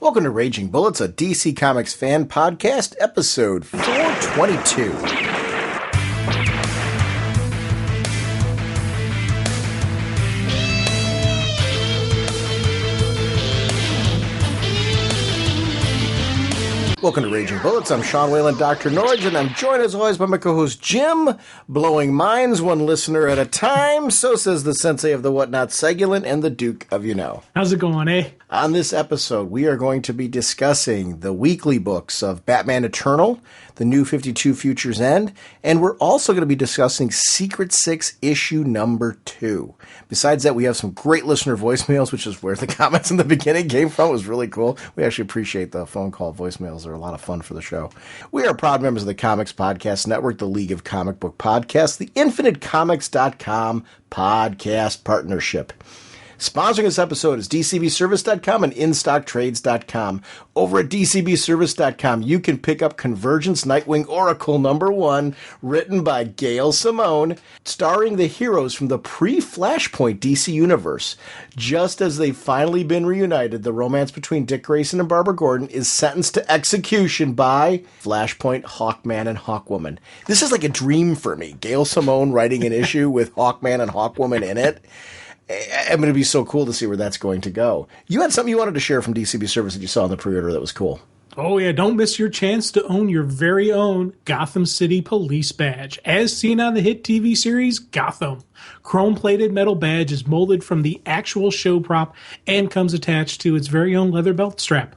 Welcome to Raging Bullets, a DC Comics fan podcast, episode 422. Welcome to Raging Bullets. I'm Sean Whalen, drnorge, and I'm joined as always by my co-host Jim, blowing minds one listener at a time. So says the sensei of the whatnot, Segulent, and the Duke of You Know. How's it going, eh? On this episode, we are going to be discussing the weekly books of Batman Eternal, the New 52 Futures End, and we're also going to be discussing Secret Six issue number 2. Besides that, we have some great listener voicemails, which is where the comments in the beginning came from. It was really cool. We actually appreciate the phone call voicemails. They're a lot of fun for the show. We are proud members of the Comics Podcast Network, the League of Comic Book Podcasts, the InfiniteComics.com podcast partnership. Sponsoring this episode is DCBService.com and InStockTrades.com. Over at DCBService.com, you can pick up Convergence Nightwing Oracle #1, written by Gail Simone, starring the heroes from the pre-Flashpoint DC universe. Just as they've finally been reunited, the romance between Dick Grayson and Barbara Gordon is sentenced to execution by Flashpoint, Hawkman, and Hawkwoman. This is like a dream for me. Gail Simone writing an issue with Hawkman and Hawkwoman in it. I'm going to be so cool to see where that's going to go. You had something you wanted to share from DCB Service that you saw in the pre-order that was cool. Oh, yeah. Don't miss your chance to own your very own Gotham City Police badge, as seen on the hit TV series Gotham. Chrome-plated metal badge is molded from the actual show prop and comes attached to its very own leather belt strap.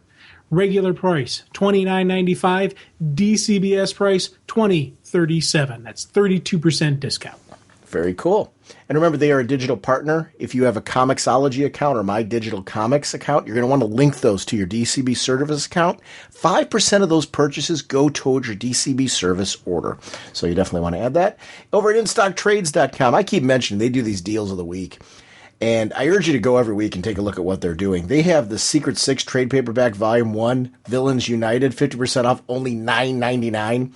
Regular price, $29.95. DCBS price, $20.37. That's 32% discount. Very cool. And remember, they are a digital partner. If you have a Comixology account or My Digital Comics account, you're going to want to link those to your DCB Service account. 5% of those purchases go towards your DCB Service order. So you definitely want to add that. Over at InStockTrades.com, I keep mentioning they do these deals of the week. And I urge you to go every week and take a look at what they're doing. They have the Secret Six trade paperback volume 1, Villains United, 50% off, only $9.99.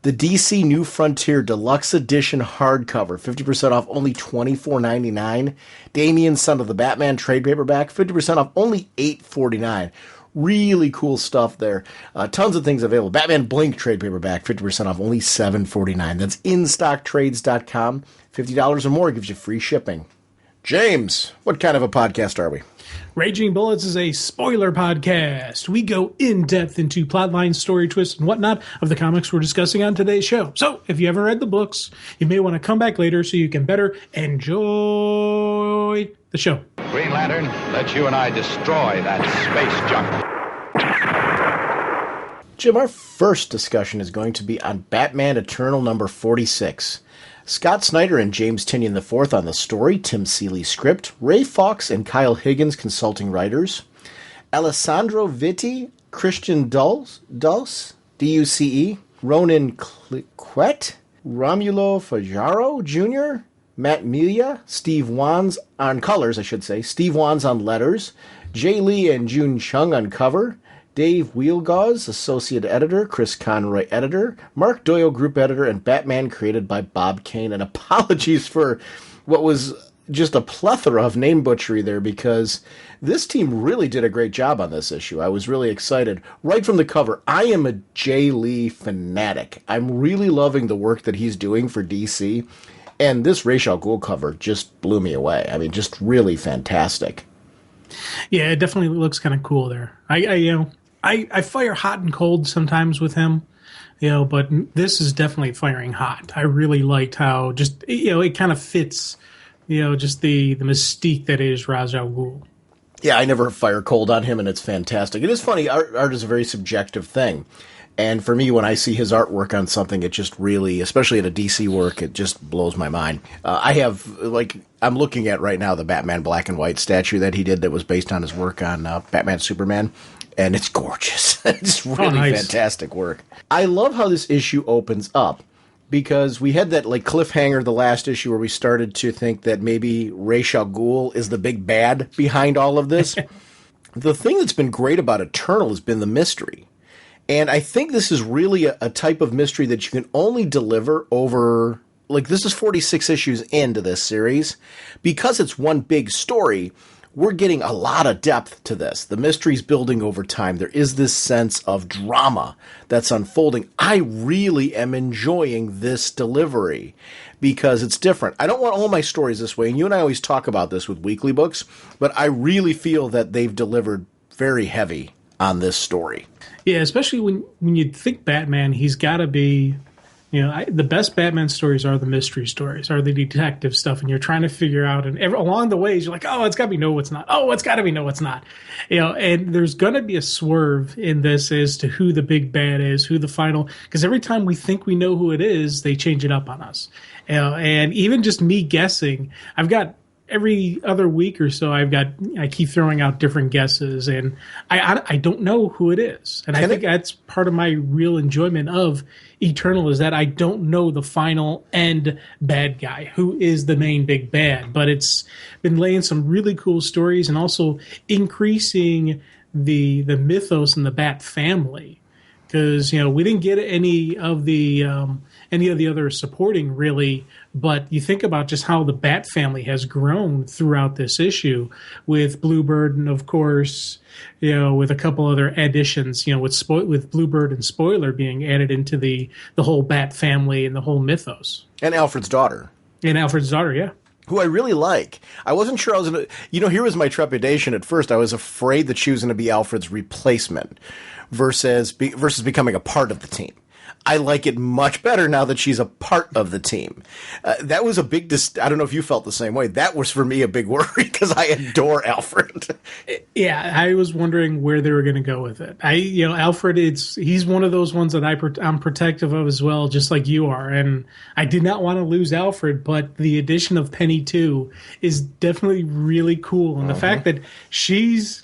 The DC New Frontier Deluxe Edition hardcover, 50% off, only $24.99. Damian, Son of the Batman trade paperback, 50% off, only $8.49. Really cool stuff there. Tons of things available. Batman Blink trade paperback, 50% off, only $7.49. That's InStockTrades.com. $50 or more gives you free shipping. James, what kind of a podcast are we? Raging Bullets is a spoiler podcast. We go in-depth into plotlines, story twists, and whatnot of the comics we're discussing on today's show. So, if you haven't read the books, you may want to come back later so you can better enjoy the show. Green Lantern, let you and I destroy that space junk. Jim, our first discussion is going to be on Batman Eternal number 46. Scott Snyder and James Tynion IV on the story, Tim Seeley script, Ray Fawkes and Kyle Higgins consulting writers, Alessandro Vitti, Christian Dulce, D-U-C-E, Ronan Cliquette, Romulo Fajaro Jr., Matt Melia, Steve Wands on colors, Steve Wands on letters, Jay Lee and June Chung on cover, Dave Wheelgauze, Associate Editor, Chris Conroy, Editor, Mark Doyle, Group Editor, and Batman created by Bob Kane. And apologies for what was just a plethora of name butchery there, because this team really did a great job on this issue. I was really excited. Right from the cover, I am a Jay Lee fanatic. I'm really loving the work that he's doing for DC. And this Ra's al Ghul cover just blew me away. I mean, just really fantastic. Yeah, it definitely looks kind of cool there. I fire hot and cold sometimes with him, but this is definitely firing hot. I really liked how just, it kind of fits, just the mystique that is Ra's al Ghul. Yeah, I never fire cold on him, and it's fantastic. It is funny. Art is a very subjective thing. And for me, when I see his artwork on something, it just really, especially at a DC work, it just blows my mind. I'm looking at right now the Batman black and white statue that he did that was based on his work on Batman Superman. And it's gorgeous. It's really fantastic work. I love how this issue opens up, because we had that cliffhanger the last issue where we started to think that maybe Ra's al Ghul is the big bad behind all of this. The thing that's been great about Eternal has been the mystery. And I think this is really a type of mystery that you can only deliver over, this is 46 issues into this series. Because it's one big story, we're getting a lot of depth to this. The mystery's building over time. There is this sense of drama that's unfolding. I really am enjoying this delivery because it's different. I don't want all my stories this way, and you and I always talk about this with weekly books, but I really feel that they've delivered very heavy on this story. Yeah, especially when you think Batman, he's got to be... the best Batman stories are the mystery stories, are the detective stuff, and you're trying to figure out, and along the ways, you're like, oh, it's got to be no, it's not. Oh, it's got to be no, it's not. And there's going to be a swerve in this as to who the big bad is, who the final, because every time we think we know who it is, they change it up on us. And even just me guessing, I've got every other week or so, I keep throwing out different guesses, and I don't know who it is. And I think that's part of my real enjoyment of Eternal, is that I don't know the final end bad guy, who is the main big bad. But it's been laying some really cool stories and also increasing the mythos in the Bat family. Because we didn't get any of the other supporting really, but you think about just how the Bat family has grown throughout this issue, with Bluebird and of course, with a couple other additions, with Bluebird and Spoiler being added into the whole Bat family and the whole mythos. And Alfred's daughter. Yeah. Who I really like. I wasn't sure I was going to... here was my trepidation at first. I was afraid that she was going to be Alfred's replacement versus becoming a part of the team. I like it much better now that she's a part of the team. That was a big... I don't know if you felt the same way. That was, for me, a big worry because I adore Alfred. Yeah, I was wondering where they were going to go with it. Alfred, he's one of those ones that I'm protective of as well, just like you are. And I did not want to lose Alfred, but the addition of Penny 2 is definitely really cool. And the fact that she's,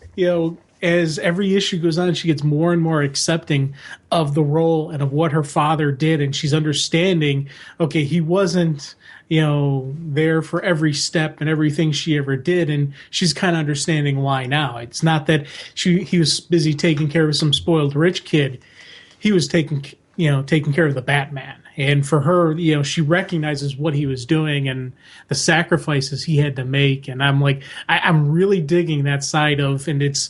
as every issue goes on, she gets more and more accepting of the role and of what her father did. And she's understanding, okay, he wasn't, there for every step and everything she ever did. And she's kind of understanding why now. It's not that he was busy taking care of some spoiled rich kid. He was taking care of the Batman. And for her, she recognizes what he was doing and the sacrifices he had to make. And I'm like, I'm really digging that side of, and it's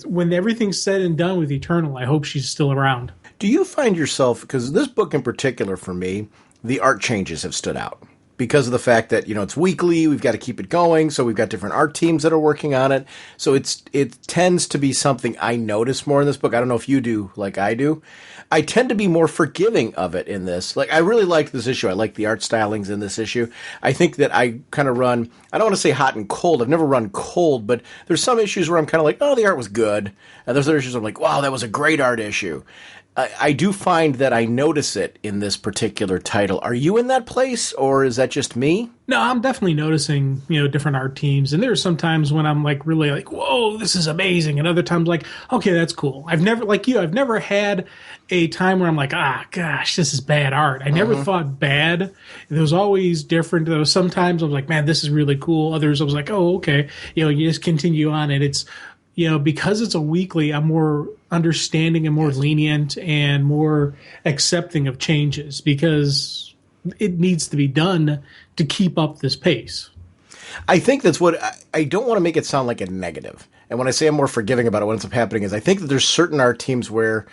when everything's said and done with Eternal, I hope she's still around. Do you find yourself, because this book in particular for me, the art changes have stood out. Because of the fact that, it's weekly, we've got to keep it going, so we've got different art teams that are working on it. So it tends to be something I notice more in this book. I don't know if you do like I do. I tend to be more forgiving of it in this. Like, I really liked this issue. I like the art stylings in this issue. I think that I kind of run, I don't want to say hot and cold. I've never run cold, but there's some issues where I'm kind of like, oh, the art was good. And there's other issues I'm like, wow, that was a great art issue. I do find that I notice it in this particular title. Are you in that place, or is that just me? No, I'm definitely noticing, different art teams. And there are some times when I'm like, really like, whoa, this is amazing. And other times like, okay, that's cool. I've never had a time where I'm like, gosh, this is bad art. I never thought bad. It was always different. There was sometimes I was like, man, this is really cool. Others I was like, oh, okay. You just continue on. And it's, because it's a weekly, I'm more understanding and more lenient and more accepting of changes because it needs to be done to keep up this pace. I think that's what I don't want to make it sound like a negative. And when I say I'm more forgiving about it, what ends up happening is I think that there's certain art teams where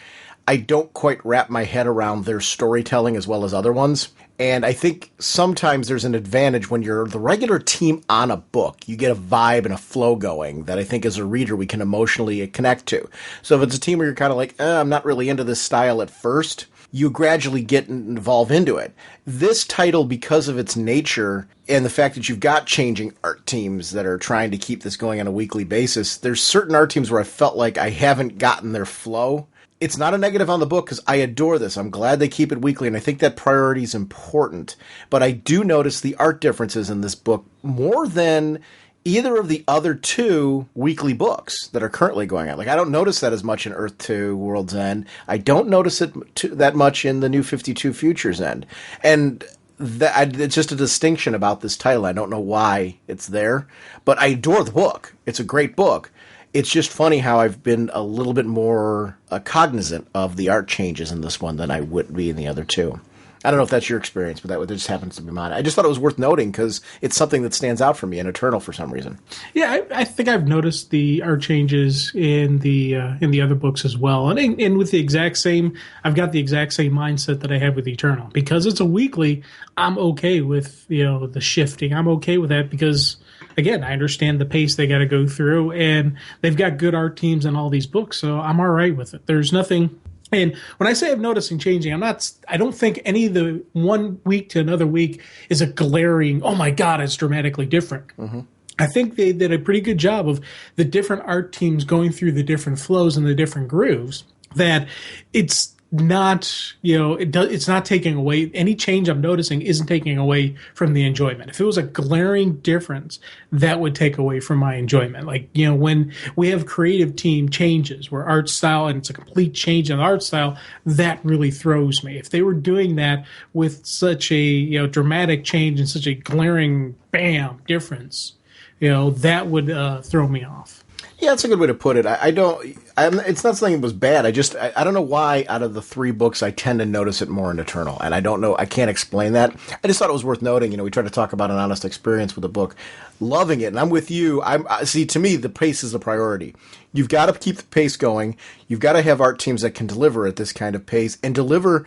I don't quite wrap my head around their storytelling as well as other ones. And I think sometimes there's an advantage when you're the regular team on a book. You get a vibe and a flow going that I think as a reader we can emotionally connect to. So if it's a team where you're kind of like, I'm not really into this style at first, you gradually get and evolve into it. This title, because of its nature and the fact that you've got changing art teams that are trying to keep this going on a weekly basis, there's certain art teams where I felt like I haven't gotten their flow. It's not a negative on the book because I adore this. I'm glad they keep it weekly, and I think that priority is important. But I do notice the art differences in this book more than either of the other two weekly books that are currently going on. Like, I don't notice that as much in Earth 2, World's End. I don't notice it that much in the New 52 Future's End. And it's just a distinction about this title. I don't know why it's there, but I adore the book. It's a great book. It's just funny how I've been a little bit more cognizant of the art changes in this one than I would be in the other two. I don't know if that's your experience, but that just happens to be mine. I just thought it was worth noting because it's something that stands out for me in Eternal for some reason. Yeah, I think I've noticed the art changes in the other books as well, and with the exact same, I've got the exact same mindset that I have with Eternal because it's a weekly. I'm okay with the shifting. I'm okay with that because again, I understand the pace they got to go through, and they've got good art teams in all these books, so I'm all right with it. There's nothing. And when I say I'm noticing changing, I don't think any of the one week to another week is a glaring, oh my God, it's dramatically different. Mm-hmm. I think they did a pretty good job of the different art teams going through the different flows and the different grooves, that it's not, it's not taking away. Any change I'm noticing isn't taking away from the enjoyment. If it was a glaring difference, that would take away from my enjoyment. Like, when we have creative team changes where art style, and it's a complete change in the art style, that really throws me. If they were doing that with such a, dramatic change and such a glaring bam difference, that would throw me off. Yeah, that's a good way to put it. It's not something that was bad. I don't know why out of the three books I tend to notice it more in Eternal. And I don't know, I can't explain that. I just thought it was worth noting. We try to talk about an honest experience with a book. Loving it. And I'm with you. See, to me, the pace is the priority. You've got to keep the pace going. You've got to have art teams that can deliver at this kind of pace and deliver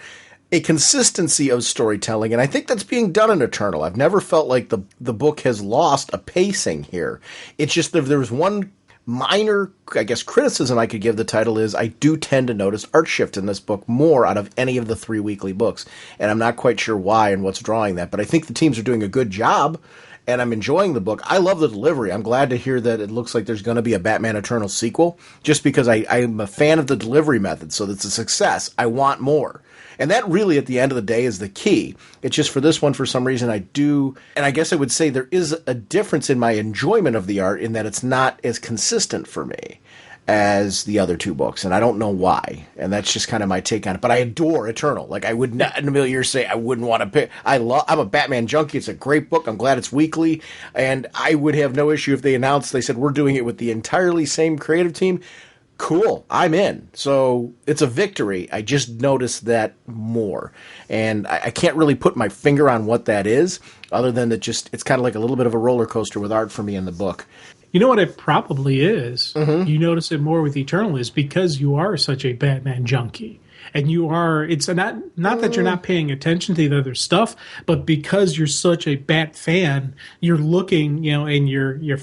a consistency of storytelling, and I think that's being done in Eternal. I've never felt like the book has lost a pacing here. It's just that there's one minor, I guess, criticism I could give the title is I do tend to notice art shift in this book more out of any of the three weekly books, and I'm not quite sure why and what's drawing that, but I think the teams are doing a good job, and I'm enjoying the book. I love the delivery. I'm glad to hear that it looks like there's going to be a Batman Eternal sequel, just because I'm a fan of the delivery method, so that's a success. I want more. And that really, at the end of the day, is the key. It's just for this one, for some reason, I do, and I guess I would say there is a difference in my enjoyment of the art in that it's not as consistent for me as the other two books, and I don't know why. And that's just kind of my take on it. But I adore Eternal. Like, I would not in a million years say I wouldn't want to pick. I'm a Batman junkie. It's a great book. I'm glad it's weekly, and I would have no issue if they said we're doing it with the entirely same creative team. Cool, I'm in. So it's a victory. I just noticed that more. And I can't really put my finger on what that is, other than that it's kind of like a little bit of a roller coaster with art for me in the book. You know what it probably is? Mm-hmm. You notice it more with Eternal is because you are such a Batman junkie. And it's not that you're not paying attention to the other stuff, but because you're such a Bat fan, you're looking, and you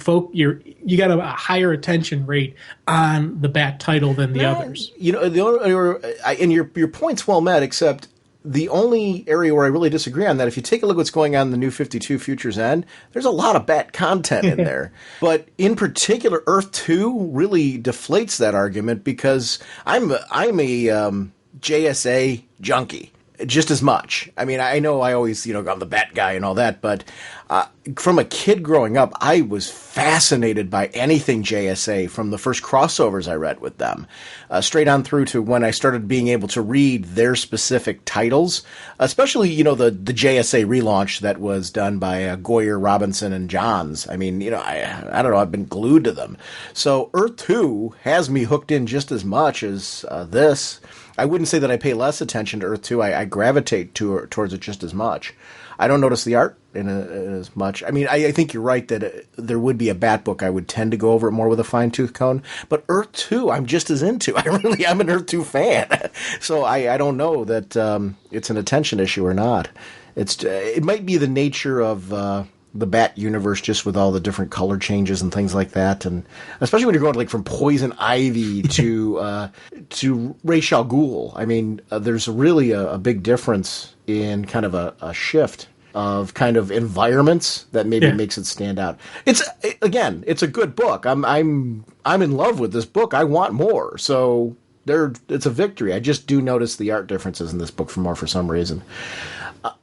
got a higher attention rate on the Bat title than the others. And your point's well met, except the only area where I really disagree on that, if you take a look at what's going on in the New 52 Future's End, there's a lot of Bat content in there. But in particular, Earth 2 really deflates that argument because I'm a JSA junkie just as much. I mean, I know I always, I'm the Bat guy and all that, but from a kid growing up, I was fascinated by anything JSA from the first crossovers I read with them, straight on through to when I started being able to read their specific titles, especially, the JSA relaunch that was done by Goyer, Robinson, and Johns. I mean, I don't know, I've been glued to them. So Earth 2 has me hooked in just as much as this. I wouldn't say that I pay less attention to Earth 2. I gravitate towards it just as much. I don't notice the art in as much. I mean, I think you're right that there would be a Bat book. I would tend to go over it more with a fine-tooth comb. But Earth 2, I'm just as into. I'm an Earth 2 fan. So I don't know that it's an attention issue or not. It might be the nature of the Bat universe, just with all the different color changes and things like that, and especially when you're going from Poison Ivy to Ra's al Ghul. I mean, there's really a big difference in kind of a shift of kind of environments that maybe makes it stand out. It's a good book. I'm in love with this book. I want more. So it's a victory. I just do notice the art differences in this book for some reason.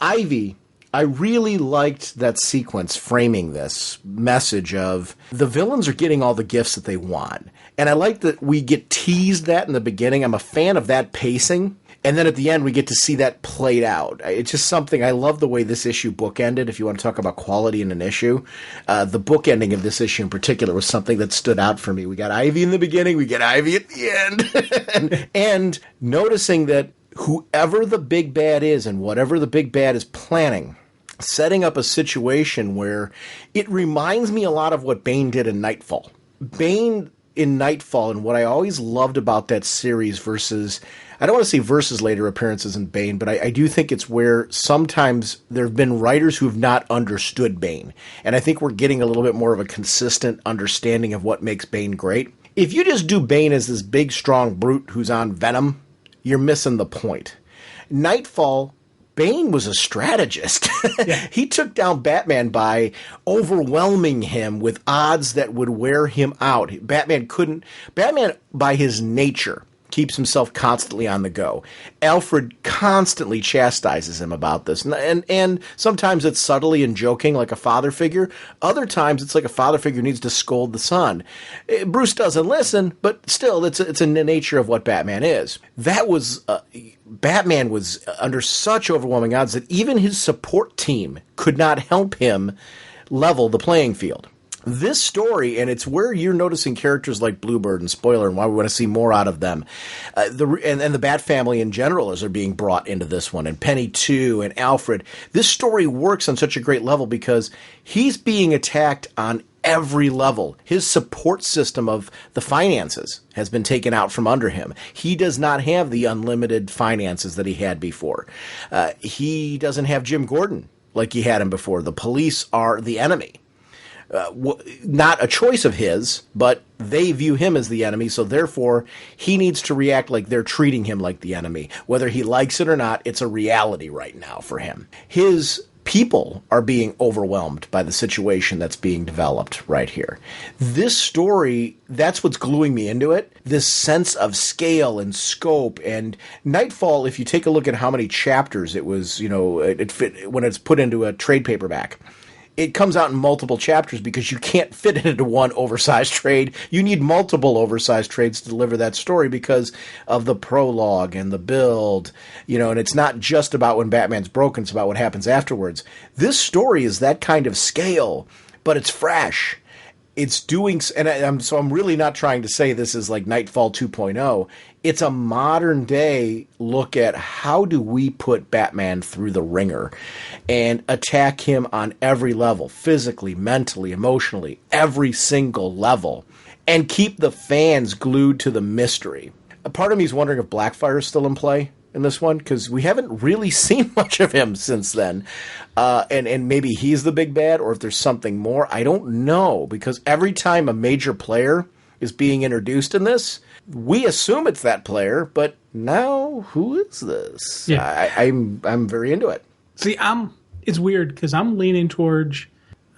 Ivy. I really liked that sequence framing this message of the villains are getting all the gifts that they want. And I like that we get teased that in the beginning. I'm a fan of that pacing. And then at the end, we get to see that played out. It's just something, I love the way this issue bookended, if you want to talk about quality in an issue. The bookending of this issue in particular was something that stood out for me. We got Ivy in the beginning, we get Ivy at the end. and noticing that whoever the big bad is and whatever the big bad is planning, setting up a situation where it reminds me a lot of what Bane did in Nightfall. Bane in Nightfall, and what I always loved about that series versus, I don't want to say versus later appearances in Bane, but I do think it's where sometimes there have been writers who have not understood Bane. And I think we're getting a little bit more of a consistent understanding of what makes Bane great. If you just do Bane as this big, strong brute who's on Venom, you're missing the point. Nightfall, Bane was a strategist. Yeah. He took down Batman by overwhelming him with odds that would wear him out. Batman, by his nature, keeps himself constantly on the go. Alfred constantly chastises him about this. And sometimes it's subtly and joking like a father figure. Other times it's like a father figure needs to scold the son. Bruce doesn't listen, but still it's in the nature of what Batman is. Batman was under such overwhelming odds that even his support team could not help him level the playing field. This story, and it's where you're noticing characters like Bluebird and Spoiler and why we want to see more out of them. And the Bat family in general as they're being brought into this one, and Penny too, and Alfred. This story works on such a great level because he's being attacked on every level. His support system of the finances has been taken out from under him. He does not have the unlimited finances that he had before. He doesn't have Jim Gordon like he had him before. The police are the enemy. Not a choice of his, but they view him as the enemy, so therefore he needs to react like they're treating him like the enemy. Whether he likes it or not, it's a reality right now for him. His people are being overwhelmed by the situation that's being developed right here. This story, that's what's gluing me into it. This sense of scale and scope. And Nightfall, if you take a look at how many chapters it was, it fit when it's put into a trade paperback. It comes out in multiple chapters because you can't fit it into one oversized trade. You need multiple oversized trades to deliver that story because of the prologue and the build, and it's not just about when Batman's broken, it's about what happens afterwards. This story is that kind of scale, but it's fresh. It's doing, and I'm really not trying to say this is like Nightfall 2.0. It's a modern day look at how do we put Batman through the ringer and attack him on every level, physically, mentally, emotionally, every single level, and keep the fans glued to the mystery. A part of me is wondering if Blackfire is still in play in this one, because we haven't really seen much of him since then. And maybe he's the big bad, or if there's something more. I don't know, because every time a major player is being introduced in this, we assume it's that player, but now who is this? Yeah. I'm very into it. See, it's weird, because I'm leaning towards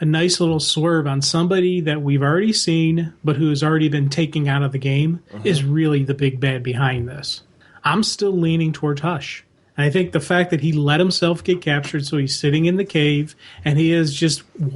a nice little swerve on somebody that we've already seen, but who has already been taken out of the game, is really the big bad behind this. I'm still leaning towards Hush. And I think the fact that he let himself get captured, so he's sitting in the cave, and he is just he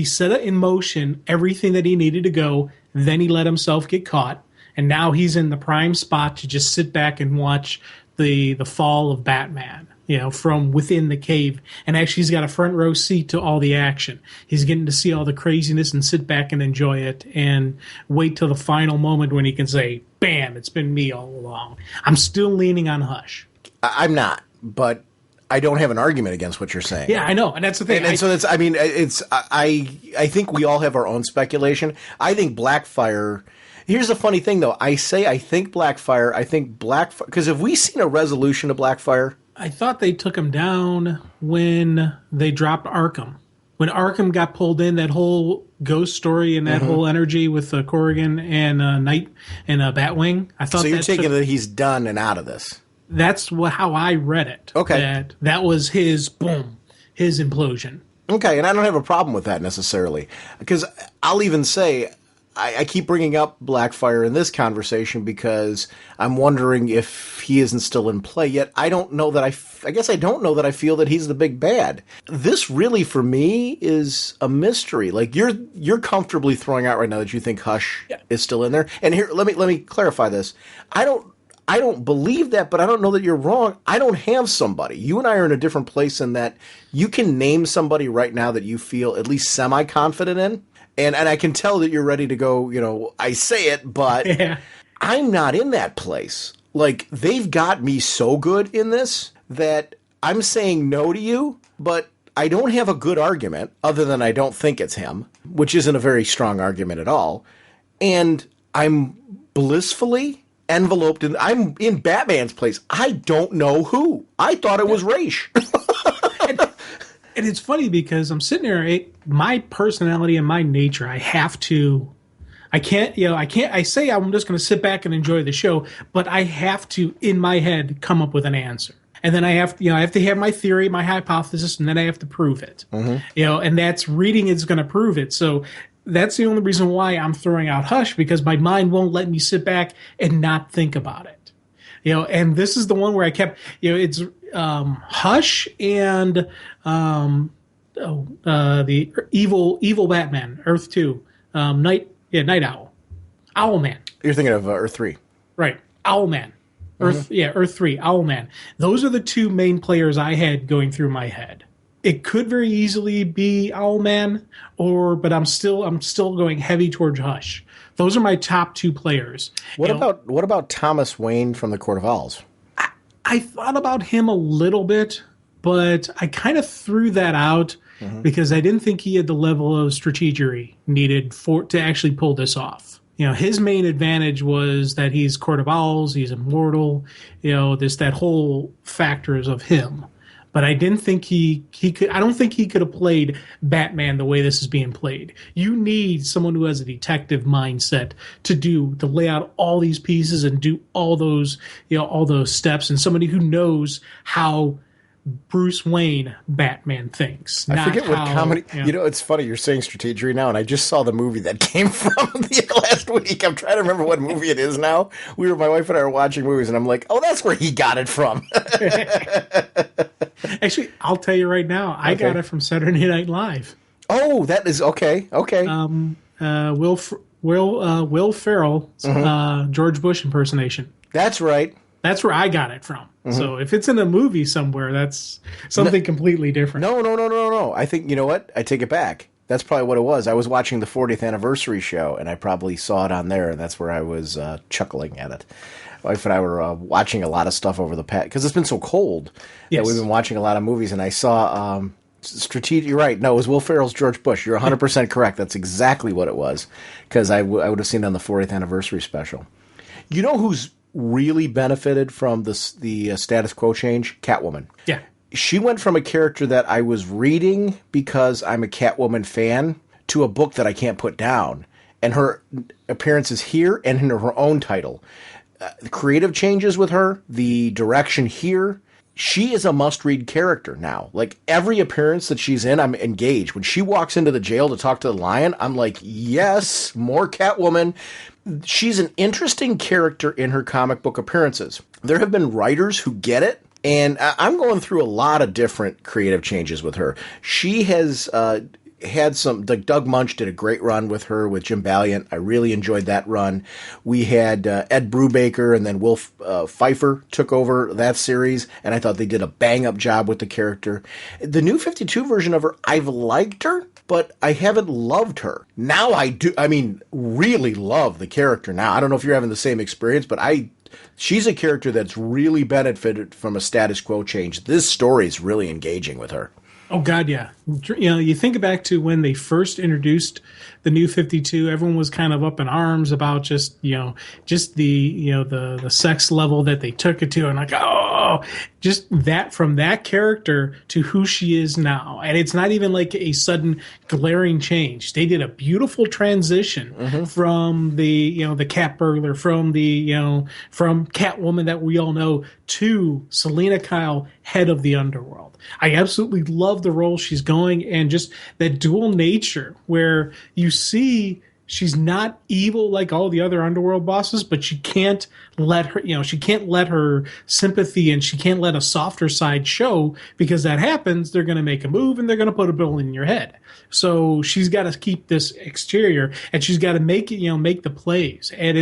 set it in motion everything that he needed to go, then he let himself get caught, and now he's in the prime spot to just sit back and watch the fall of Batman, from within the cave. And actually, he's got a front row seat to all the action. He's getting to see all the craziness and sit back and enjoy it and wait till the final moment when he can say, bam, it's been me all along. I'm still leaning on Hush. I'm not, but I don't have an argument against what you're saying. Yeah, I know. And that's the thing. And so that's, I think we all have our own speculation. I think Blackfire, here's the funny thing though. I think Blackfire, because have we seen a resolution to Blackfire? I thought they took him down when they dropped Arkham. When Arkham got pulled in, that whole ghost story and that whole energy with Corrigan and Knight and Batwing. I thought. So you're taking that he's done and out of this. That's how I read it. Okay, that was his implosion. Okay, and I don't have a problem with that necessarily, because I'll even say I keep bringing up Blackfire in this conversation because I'm wondering if he isn't still in play yet. I don't know that I guess I don't know that I feel that he's the big bad. This really, for me, is a mystery. Like you're comfortably throwing out right now that you think Hush is still in there. And here, let me clarify this. I don't believe that, but I don't know that you're wrong. I don't have somebody. You and I are in a different place in that you can name somebody right now that you feel at least semi-confident in. And I can tell that you're ready to go, I say it, but I'm not in that place. like, they've got me so good in this that I'm saying no to you, but I don't have a good argument other than I don't think it's him, which isn't a very strong argument at all. And I'm blissfully enveloped in, I'm in Batman's place. I don't know who. I thought it was Raish. And it's funny because I'm sitting there, my personality and my nature, I say I'm just going to sit back and enjoy the show, but I have to, in my head, come up with an answer. And then I have to have my theory, my hypothesis, and then I have to prove it. And that's reading is going to prove it. So that's the only reason why I'm throwing out Hush, because my mind won't let me sit back and not think about it. And this is the one where I kept, it's Hush and the evil Batman, Earth 2, Night Owl. Owlman. You're thinking of Earth 3. Right. Owlman. Earth 3, Owlman. Those are the two main players I had going through my head. It could very easily be Owlman, but I'm still going heavy towards Hush. Those are my top two players. What about Thomas Wayne from the Court of Owls? I thought about him a little bit, but I kind of threw that out because I didn't think he had the level of strategery needed to actually pull this off. His main advantage was that he's Court of Owls, he's immortal, that whole factors of him. But I didn't think he could. I don't think he could have played Batman the way this is being played. You need someone who has a detective mindset to lay out all these pieces and do all those steps, and somebody who knows how Bruce Wayne Batman thinks. I forget what comedy. It's funny you're saying strategery now, and I just saw the movie that came from the last week. I'm trying to remember what movie it is now. My wife and I are watching movies, and I'm like, oh, that's where he got it from. Actually, I'll tell you right now, I got it from Saturday Night Live. Oh, that is okay. Okay. Will Ferrell's George Bush impersonation. That's right. That's where I got it from. So if it's in a movie somewhere, that's something completely different. No. I think, you know what? I take it back. That's probably what it was. I was watching the 40th anniversary show, and I probably saw it on there, and that's where I was chuckling at it. My wife and I were watching a lot of stuff over the past, because it's been so cold that we've been watching a lot of movies, and I saw You're right. No, it was Will Ferrell's George Bush. You're 100% correct. That's exactly what it was, because I would have seen it on the 40th anniversary special. You know who's really benefited from the status quo change? Catwoman. Yeah. She went from a character that I was reading because I'm a Catwoman fan to a book that I can't put down. And her appearance is here and in her own title. The creative changes with her, the direction here. She is a must-read character now. Like, every appearance that she's in, I'm engaged. When she walks into the jail to talk to the lion, I'm like, yes, more Catwoman. She's an interesting character in her comic book appearances. There have been writers who get it, and I'm going through a lot of different creative changes with her. She has had some, like Doug Munch did a great run with her with Jim Valiant. I really enjoyed that run. We had Ed Brubaker, and then Will Pfeiffer took over that series, and I thought they did a bang-up job with the character. The New 52 version of her, I've liked her, but I haven't loved her. Now I do, really love the character now. I don't know if you're having the same experience, but she's a character that's really benefited from a status quo change. This story is really engaging with her. Oh, God, yeah. You think back to when they first introduced the New 52, everyone was kind of up in arms about just the sex level that they took it to. And like, just that, from that character to who she is now. And it's not even like a sudden glaring change. They did a beautiful transition from the cat burglar, from from Catwoman that we all know, to Selena Kyle, head of the underworld. I absolutely love the role she's going, and just that dual nature where you see she's not evil like all the other underworld bosses, but she can't let her sympathy, and she can't let a softer side show, because that happens, they're going to make a move and they're going to put a bullet in your head. So she's got to keep this exterior, and she's got to make the plays. And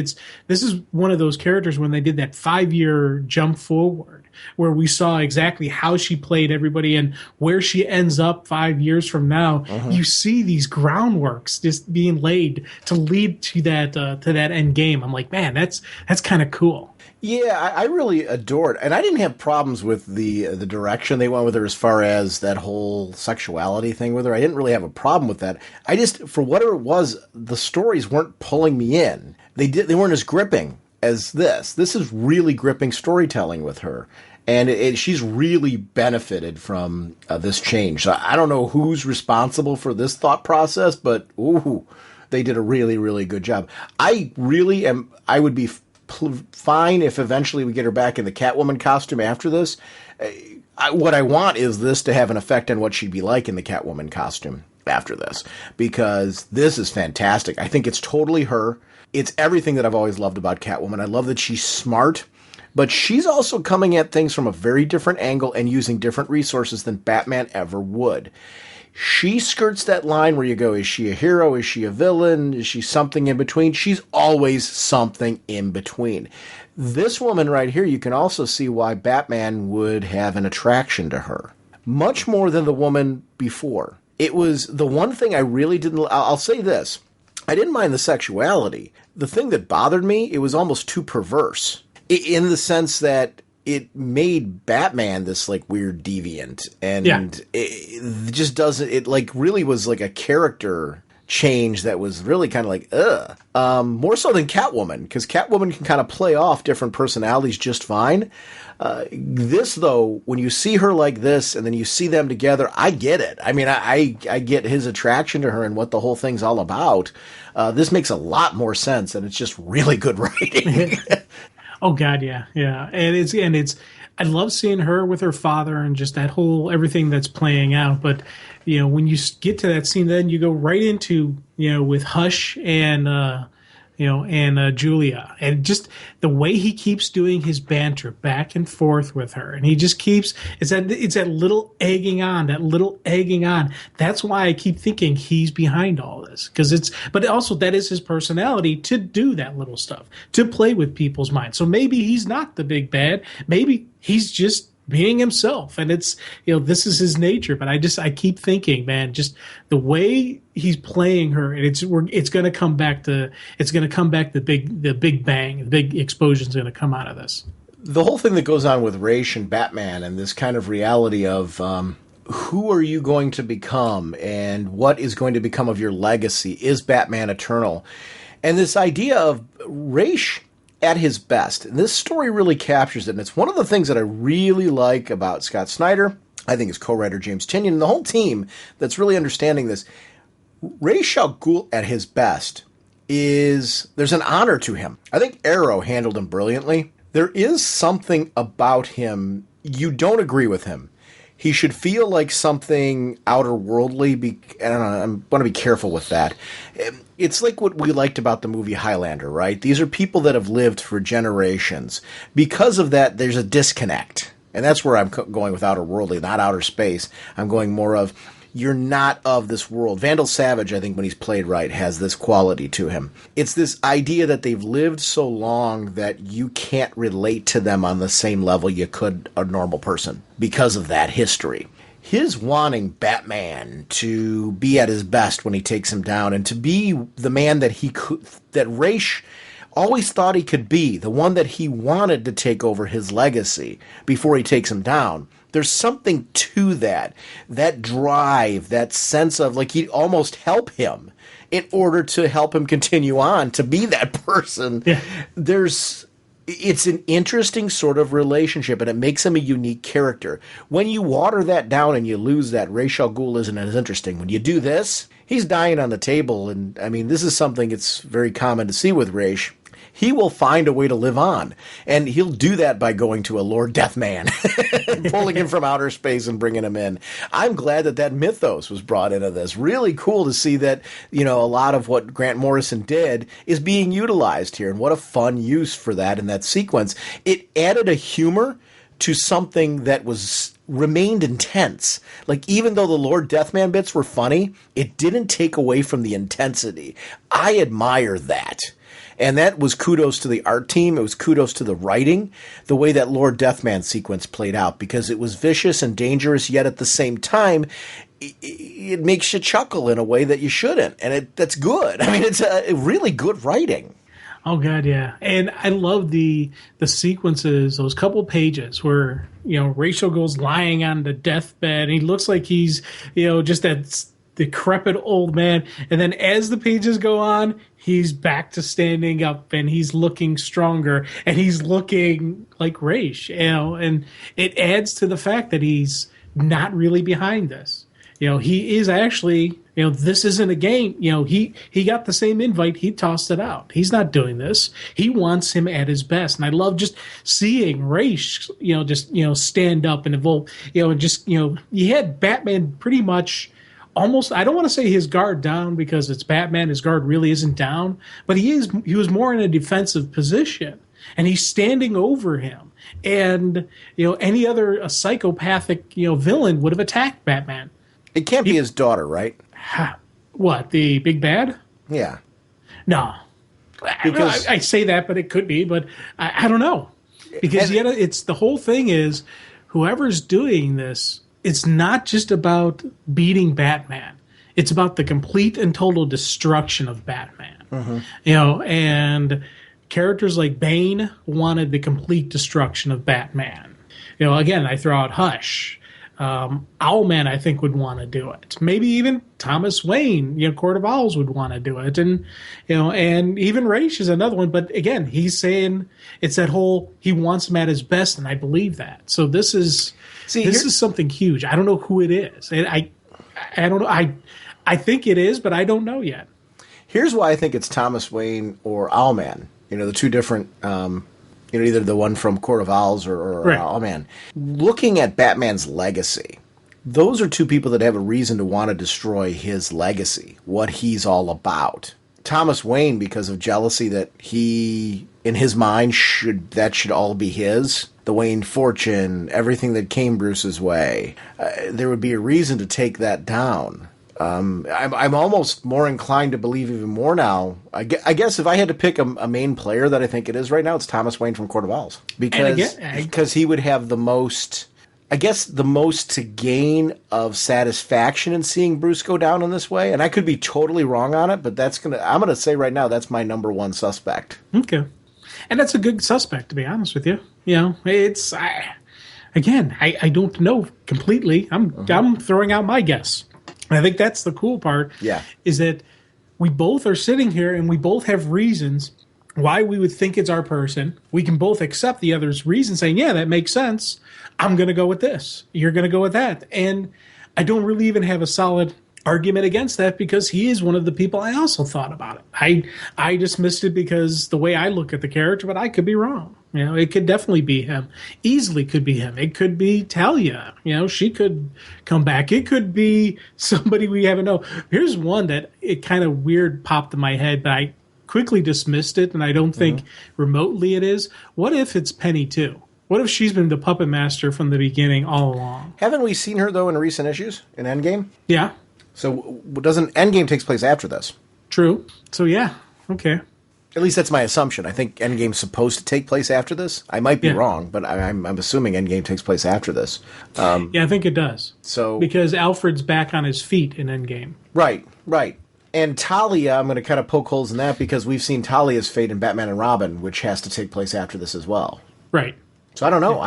this is one of those characters when they did that 5-year jump forward. where we saw exactly how she played everybody and where she ends up 5 years from now. You see these groundworks just being laid to lead to that end game. I'm like, man, that's kind of cool. Yeah, I really adore it. And I didn't have problems with the direction they went with her as far as that whole sexuality thing with her. I didn't really have a problem with that. I just, for whatever it was, the stories weren't pulling me in. They weren't as gripping as this. This is really gripping storytelling with her. And she's really benefited from this change. So I don't know who's responsible for this thought process, but ooh, they did a really, really good job. I would be fine if eventually we get her back in the Catwoman costume after this. What I want is this to have an effect on what she'd be like in the Catwoman costume after this, because this is fantastic. I think it's totally her. It's everything that I've always loved about Catwoman. I love that she's smart, but she's also coming at things from a very different angle and using different resources than Batman ever would. She skirts that line where you go, is she a hero? Is she a villain? Is she something in between? She's always something in between. This woman right here, you can also see why Batman would have an attraction to her. Much more than the woman before. It was the one thing I really didn't... I'll say this. I didn't mind the sexuality. The thing that bothered me, it was almost too perverse. In the sense that it made Batman this like weird deviant, and it just doesn't. It like really was like a character change that was really kind of like more so than Catwoman, because Catwoman can kind of play off different personalities just fine. This though, when you see her like this and then you see them together, I get it. I mean, I get his attraction to her and what the whole thing's all about. This makes a lot more sense, and it's just really good writing. Oh God, yeah. And it's I love seeing her with her father and just that whole everything that's playing out. But when you get to that scene, then you go right into with Hush and Julia, and just the way he keeps doing his banter back and forth with her, and he just keeps it's that little egging on, That's why I keep thinking he's behind all this, but also that is his personality to do that little stuff, to play with people's minds. So maybe he's not the big bad, maybe he's just being himself, and it's this is his nature. But I keep thinking, man, just the way he's playing her, and it's going to come back to the big bang, the big explosion's going to come out of this. The whole thing that goes on with Ra's and Batman, and this kind of reality of who are you going to become, and what is going to become of your legacy? Is Batman eternal? And this idea of Ra's at his best. And this story really captures it. And it's one of the things that I really like about Scott Snyder, I think his co-writer James Tynion, and the whole team that's really understanding this. Ra's al Ghul at his best there's an honor to him. I think Arrow handled him brilliantly. There is something about him, you don't agree with him. He should feel like something outer worldly. I don't know, I want to be careful with that. It's like what we liked about the movie Highlander, right? These are people that have lived for generations. Because of that, there's a disconnect. And that's where I'm going with outer worldly, not outer space. I'm going more of, you're not of this world. Vandal Savage, I think, when he's played right, has this quality to him. It's this idea that they've lived so long that you can't relate to them on the same level you could a normal person because of that history. His wanting Batman to be at his best when he takes him down, and to be the man that Ra's always thought he could be, the one that he wanted to take over his legacy before he takes him down. There's something to that drive, that sense of like he'd almost help him in order to help him continue on to be that person. Yeah. It's an interesting sort of relationship, and it makes him a unique character. When you water that down and you lose that, Ra's al Ghul isn't as interesting. When you do this, he's dying on the table, and I mean, this is something it's very common to see with Ra's. He will find a way to live on, and he'll do that by going to a Lord Deathman, pulling him from outer space and bringing him in. I'm glad that mythos was brought into this. Really cool to see that, a lot of what Grant Morrison did is being utilized here, and what a fun use for that in that sequence. It added a humor to something that remained intense. Like, even though the Lord Deathman bits were funny, it didn't take away from the intensity. I admire that. And that was kudos to the art team. It was kudos to the writing, the way that Lord Deathman sequence played out, because it was vicious and dangerous, yet at the same time, it makes you chuckle in a way that you shouldn't. And that's good. I mean, it's a really good writing. Oh God, yeah. And I love the sequences, those couple pages where, Rachel goes lying on the deathbed and he looks like he's, just that decrepit old man. And then as the pages go on, he's back to standing up and he's looking stronger and he's looking like Raish, and it adds to the fact that he's not really behind this. He is actually, this isn't a game. He got the same invite. He tossed it out. He's not doing this. He wants him at his best. And I love just seeing Raish, stand up and evolve, and just, you had Batman pretty much almost, I don't want to say his guard down because it's Batman. His guard really isn't down, but he was more in a defensive position and he's standing over him. And, any other psychopathic, villain would have attacked Batman. It can't be his daughter, right? What, the big bad? Yeah. No. Because I say that, but it could be, but I don't know. Because it's the whole thing is whoever's doing this, it's not just about beating Batman. It's about the complete and total destruction of Batman. Mm-hmm. And characters like Bane wanted the complete destruction of Batman. Again, I throw out Hush. Owlman, I think, would want to do it. Maybe even Thomas Wayne, Court of Owls would want to do it. And, and even Raish is another one. But again, he's saying it's that whole, he wants him at his best. And I believe that. So this is something huge. I don't know who it is. And I don't know. I think it is, but I don't know yet. Here's why I think it's Thomas Wayne or Owlman. The two different, either the one from Court of Owls or right. Owlman. Looking at Batman's legacy, those are two people that have a reason to want to destroy his legacy, what he's all about. Thomas Wayne, because of jealousy that he, in his mind, should all be his. The Wayne fortune, everything that came Bruce's way. There would be a reason to take that down. I'm almost more inclined to believe even more now. I guess if I had to pick a main player that I think it is right now, it's Thomas Wayne from Court of Owls. Because he would have the most to gain of satisfaction in seeing Bruce go down in this way. And I could be totally wrong on it, but I'm gonna say right now that's my number one suspect. Okay. And that's a good suspect, to be honest with you. I don't know completely. I'm throwing out my guess. And I think that's the cool part. Yeah. Is that we both are sitting here and we both have reasons why we would think it's our person. We can both accept the other's reason, saying, yeah, that makes sense. I'm going to go with this. You're going to go with that. And I don't really even have a solid argument against that because he is one of the people I also thought about it. I dismissed it because the way I look at the character, but I could be wrong. It could definitely be him. Easily could be him. It could be Talia. She could come back. It could be somebody we haven't known. Here's one that it kind of weird popped in my head, but I quickly dismissed it, and I don't think remotely it is. What if it's Penny too? What if she's been the puppet master from the beginning all along? Haven't we seen her, though, in recent issues in Endgame? Yeah. So doesn't Endgame takes place after this? True. So, yeah. Okay. At least that's my assumption. I think Endgame's supposed to take place after this. I might be wrong, but I'm assuming Endgame takes place after this. Yeah, I think it does. So because Alfred's back on his feet in Endgame. Right. And Talia, I'm going to kind of poke holes in that because we've seen Talia's fate in Batman and Robin, which has to take place after this as well. Right. So I don't know.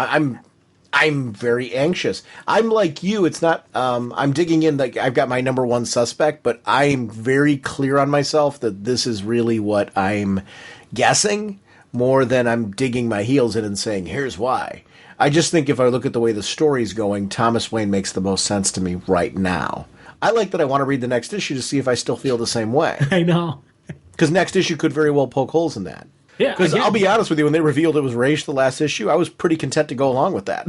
I'm very anxious. I'm like you. It's not. I'm digging in. Like I've got my number one suspect, but I'm very clear on myself that this is really what I'm guessing more than I'm digging my heels in and saying, "Here's why." I just think if I look at the way the story's going, Thomas Wayne makes the most sense to me right now. I like that. I want to read the next issue to see if I still feel the same way. I know. Because next issue could very well poke holes in that. Yeah, because I'll be honest with you, when they revealed it was Raish the last issue, I was pretty content to go along with that.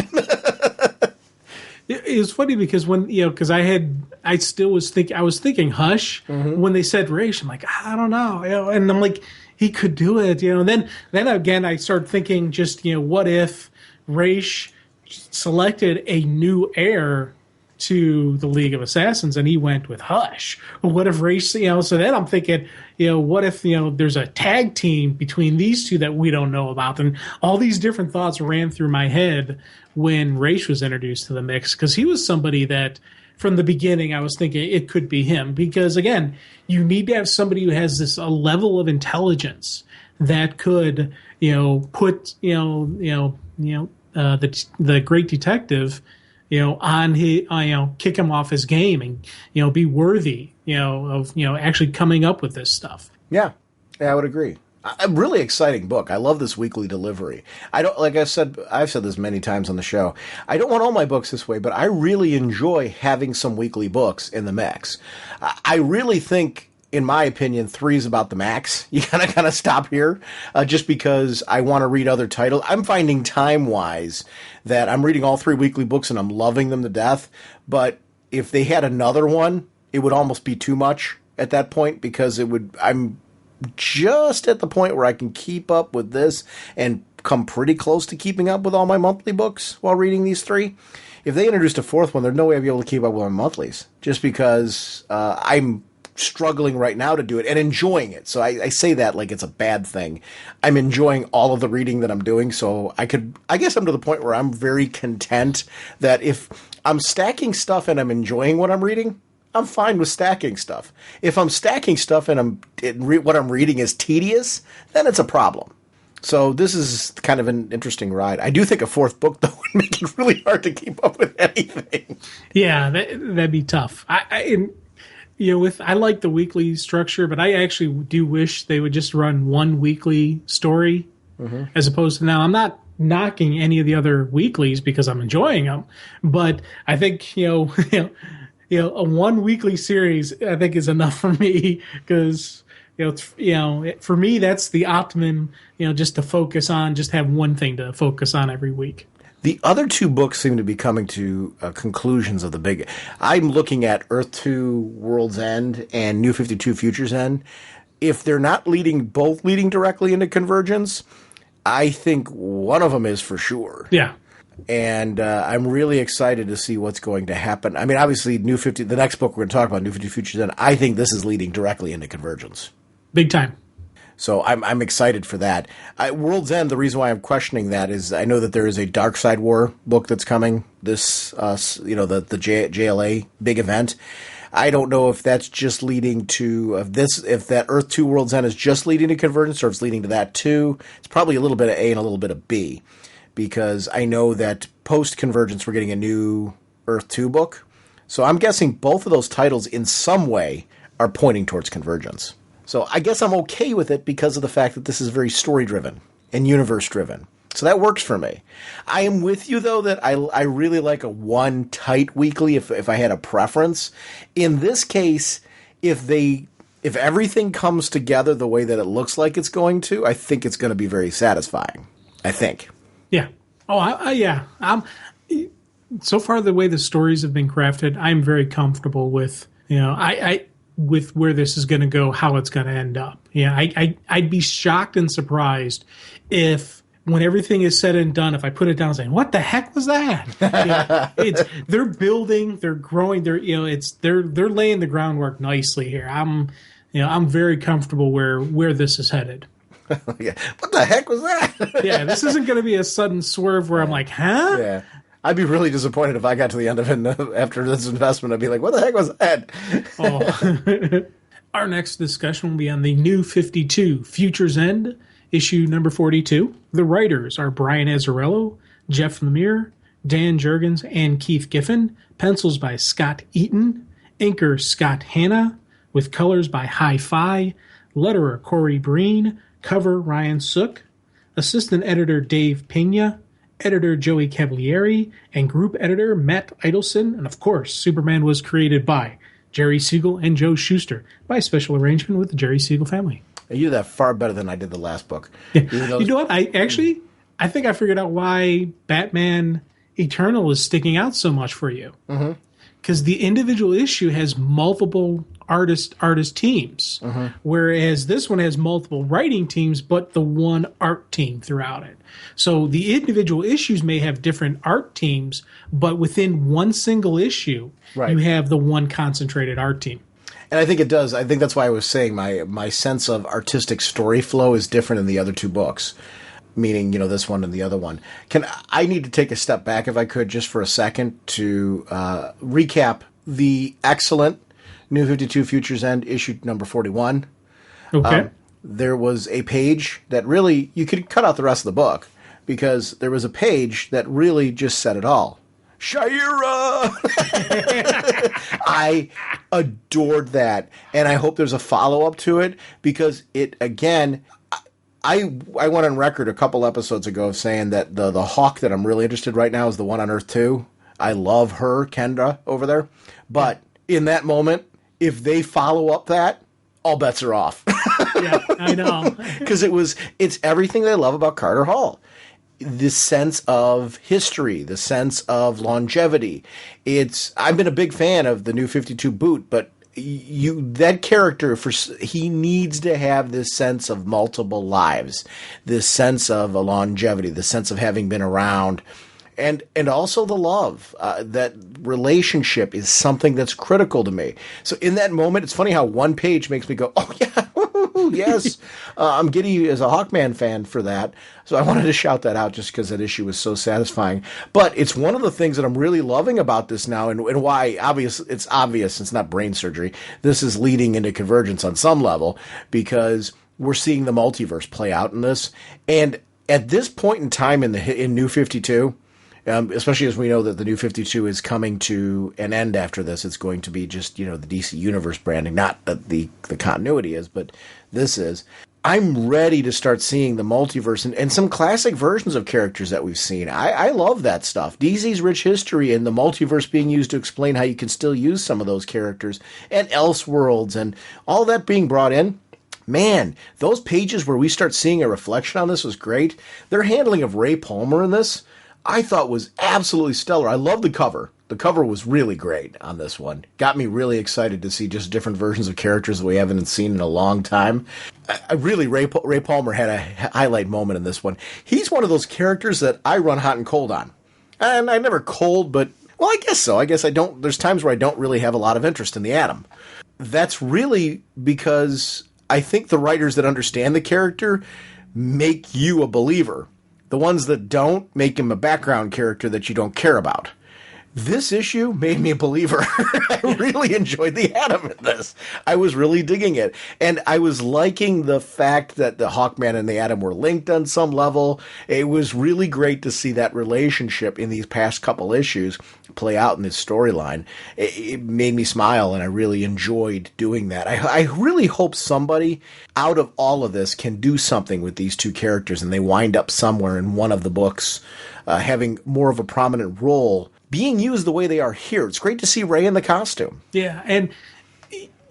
It was funny because when because I was thinking Hush when they said Raish. I'm like, I don't know, and I'm like, he could do it, and then again I started thinking just what if Raish selected a new heir to the League of Assassins, and he went with Hush. What if Ra's, so then I'm thinking, what if, there's a tag team between these two that we don't know about? And all these different thoughts ran through my head when Ra's was introduced to the mix, because he was somebody that from the beginning I was thinking it could be him, because again, you need to have somebody who has a level of intelligence that could, put, the great detective, on his, kick him off his game and, be worthy, of, actually coming up with this stuff. Yeah, I would agree. A really exciting book. I love this weekly delivery. I've said this many times on the show. I don't want all my books this way, but I really enjoy having some weekly books in the mix. I really think, in my opinion, 3 is about the max. You gotta kind of stop here, just because I want to read other titles. I'm finding time-wise that I'm reading all 3 weekly books and I'm loving them to death. But if they had another one, it would almost be too much at that point, because I'm just at the point where I can keep up with this and come pretty close to keeping up with all my monthly books while reading these 3. If they introduced a 4th one, there's no way I'd be able to keep up with my monthlies, just because I'm struggling right now to do it and enjoying it. So I say that like it's a bad thing. I'm enjoying all of the reading that I'm doing. So I guess I'm to the point where I'm very content that if I'm stacking stuff and I'm enjoying what I'm reading, I'm fine with stacking stuff. If I'm stacking stuff and what I'm reading is tedious, then it's a problem. So this is kind of an interesting ride. I do think a 4th book, though, would make it really hard to keep up with anything. Yeah, that'd be tough. I like the weekly structure, but I actually do wish they would just run one weekly story, as opposed to now. I'm not knocking any of the other weeklies because I'm enjoying them, but I think a one weekly series I think is enough for me, because for me that's the optimum. Just to focus on, just have one thing to focus on every week. The other 2 books seem to be coming to conclusions of the big. I'm looking at Earth 2 World's End and New 52 Future's End. If they're not both leading directly into convergence, I think one of them is for sure. Yeah. And I'm really excited to see what's going to happen. I mean, obviously, the next book we're going to talk about, New 52 Future's End, I think this is leading directly into convergence. Big time. So I'm excited for that. World's End, the reason why I'm questioning that is I know that there is a Dark Side War book that's coming, this, the JLA big event. I don't know if that's just leading to if that Earth 2 World's End is just leading to convergence, or if it's leading to that too. It's probably a little bit of A and a little bit of B, because I know that post-convergence we're getting a new Earth 2 book. So I'm guessing both of those titles in some way are pointing towards convergence. So I guess I'm okay with it because of the fact that this is very story-driven and universe-driven. So that works for me. I am with you, though, that I really like a one tight weekly if I had a preference. In this case, if everything comes together the way that it looks like it's going to, I think it's going to be very satisfying. I think. Yeah. Oh, yeah. So far, the way the stories have been crafted, I'm very comfortable with, with where this is going to go, how it's going to end up. Yeah, I'd be shocked and surprised if, when everything is said and done, if I put it down and say, "What the heck was that?" They're building, they're growing, they're laying the groundwork nicely here. I'm very comfortable where this is headed. Yeah. What the heck was that? Yeah, this isn't going to be a sudden swerve where I'm like, huh? Yeah. I'd be really disappointed if I got to the end of it after this investment. I'd be like, what the heck was that? Oh. Our next discussion will be on the New 52, Future's End, issue number 42. The writers are Brian Azzarello, Jeff Lemire, Dan Jurgens, and Keith Giffen. Pencils by Scott Eaton. Inker Scott Hanna, with colors by Hi-Fi. Letterer Corey Breen. Cover Ryan Sook. Assistant editor Dave Pena. Editor Joey Cavalieri, and group editor Matt Idelson. And of course, Superman was created by Jerry Siegel and Joe Shuster by special arrangement with the Jerry Siegel family. You did that far better than I did the last book. Yeah. You know what? I think I figured out why Batman Eternal is sticking out so much for you. Because the individual issue has multiple artist teams, whereas this one has multiple writing teams, but the one art team throughout it. So the individual issues may have different art teams, but within one single issue, you have the one concentrated art team. And I think it does. I think that's why I was saying my sense of artistic story flow is different in the other two books, meaning, this one and the other one. I need to take a step back, if I could, just for a second, to recap the excellent New 52 Futures End issue number 41. Okay. There was a page that really, you could cut out the rest of the book, because there was a page that really just said it all. Shira! I adored that, and I hope there's a follow-up to it, because it, again, I went on record a couple episodes ago of saying that the Hawk that I'm really interested right now is the one on Earth 2. I love her, Kendra, over there. But in that moment, if they follow up that, all bets are off. Yeah, I know. Because it's everything that I love about Carter Hall. The sense of history, the sense of longevity. I've been a big fan of the New 52 Boot, but that character, he needs to have this sense of multiple lives, this sense of a longevity, the sense of having been around, and also the love. That relationship is something that's critical to me. So in that moment, it's funny how one page makes me go, oh yeah, yes. I'm giddy as a Hawkman fan for that. So I wanted to shout that out just because that issue was so satisfying. But it's one of the things that I'm really loving about this now, and why it's obvious, it's not brain surgery. This is leading into Convergence on some level, because we're seeing the multiverse play out in this. And at this point in time in New 52, especially as we know that the New 52 is coming to an end after this, it's going to be just, the DC Universe branding, not that the continuity is, but this is. I'm ready to start seeing the multiverse and some classic versions of characters that we've seen. I love that stuff. DC's rich history and the multiverse being used to explain how you can still use some of those characters, and Elseworlds and all that being brought in. Man, those pages where we start seeing a reflection on this was great. Their handling of Ray Palmer in this, I thought, was absolutely stellar. I love the cover. The cover was really great on this one. Got me really excited to see just different versions of characters that we haven't seen in a long time. Ray Palmer had a highlight moment in this one. He's one of those characters that I run hot and cold on. And I never cold, but, well, I guess so. I guess I don't. There's times where I don't really have a lot of interest in the Atom. That's really because I think the writers that understand the character make you a believer. The ones that don't make him a background character that you don't care about. This issue made me a believer. I really enjoyed the Atom in this. I was really digging it. And I was liking the fact that the Hawkman and the Atom were linked on some level. It was really great to see that relationship in these past couple issues play out in this storyline. It made me smile, and I really enjoyed doing that. I really hope somebody out of all of this can do something with these two characters, and they wind up somewhere in one of the books having more of a prominent role, being used the way they are here. It's great to see Ray in the costume. Yeah, and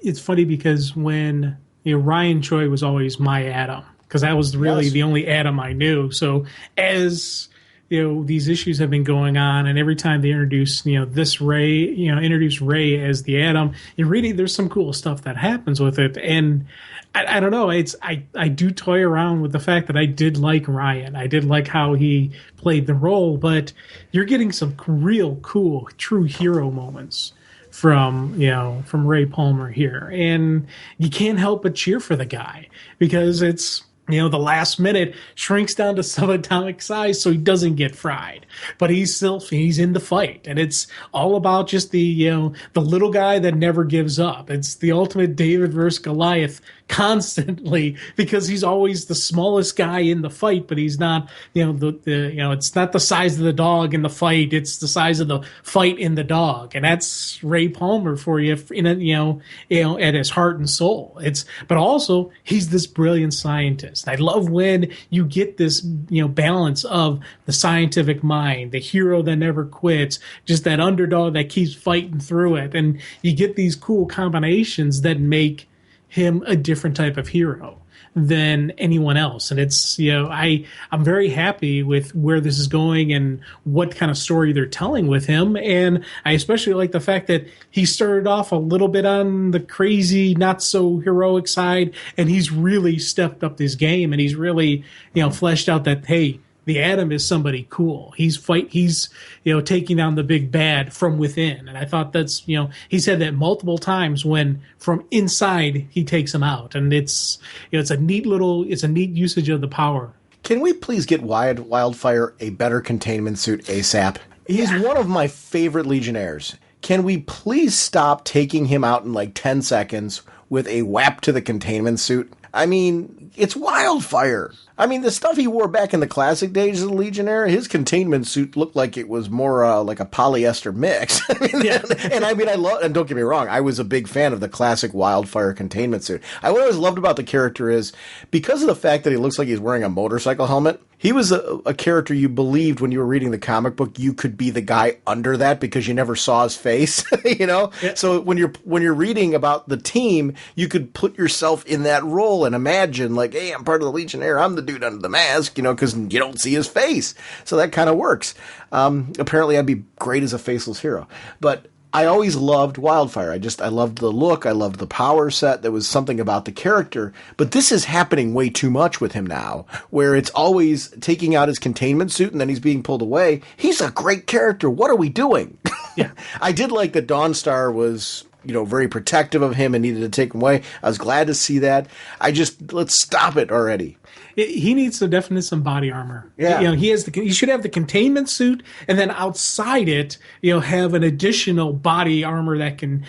it's funny because when Ryan Choi was always my Atom, because that was really the only Atom I knew. So as these issues have been going on, and every time they introduce this Ray, introduce Ray as the Atom, there's some cool stuff that happens with it. And I don't know. I do toy around with the fact that I did like Ryan. I did like how he played the role, but you're getting some real cool, true hero moments from Ray Palmer here, and you can't help but cheer for the guy because it's. The last minute shrinks down to subatomic size so he doesn't get fried. But he's in the fight. And it's all about just the little guy that never gives up. It's the ultimate David versus Goliath constantly, because he's always the smallest guy in the fight, but he's not, it's not the size of the dog in the fight, it's the size of the fight in the dog. And that's Ray Palmer for you at his heart and soul. But also he's this brilliant scientist. I love when you get this, balance of the scientific mind, the hero that never quits, just that underdog that keeps fighting through it. And you get these cool combinations that make him a different type of hero. than anyone else. And it's, I'm very happy with where this is going and what kind of story they're telling with him. And I especially like the fact that he started off a little bit on the crazy, not so heroic side, and he's really stepped up his game, and he's really, fleshed out that, hey, the Atom is somebody cool. He's taking down the big bad from within. And I thought that's, he said that multiple times when from inside he takes him out. And it's a neat usage of the power. Can we please get Wildfire a better containment suit ASAP? He's one of my favorite Legionnaires. Can we please stop taking him out in like 10 seconds with a whap to the containment suit? I mean, it's Wildfire. I mean, the stuff he wore back in the classic days of the Legionnaire, his containment suit looked like it was more like a polyester mix. And don't get me wrong, I was a big fan of the classic Wildfire containment suit. What I always loved about the character is, because of the fact that he looks like he's wearing a motorcycle helmet, he was a character you believed when you were reading the comic book you could be the guy under that because you never saw his face, Yeah. So when you're reading about the team, you could put yourself in that role and imagine like, hey, I'm part of the Legionnaire. I'm the dude under the mask, because you don't see his face. So that kind of works. Apparently I'd be great as a faceless hero. But I always loved Wildfire. I loved the look. I loved the power set. There was something about the character. But this is happening way too much with him now, where it's always taking out his containment suit and then he's being pulled away. He's a great character. What are we doing? Yeah. I did like that Dawnstar was, very protective of him and needed to take him away. I was glad to see that. Let's stop it already. He needs to definitely some body armor. Yeah. He should have the containment suit, and then outside it, have an additional body armor that can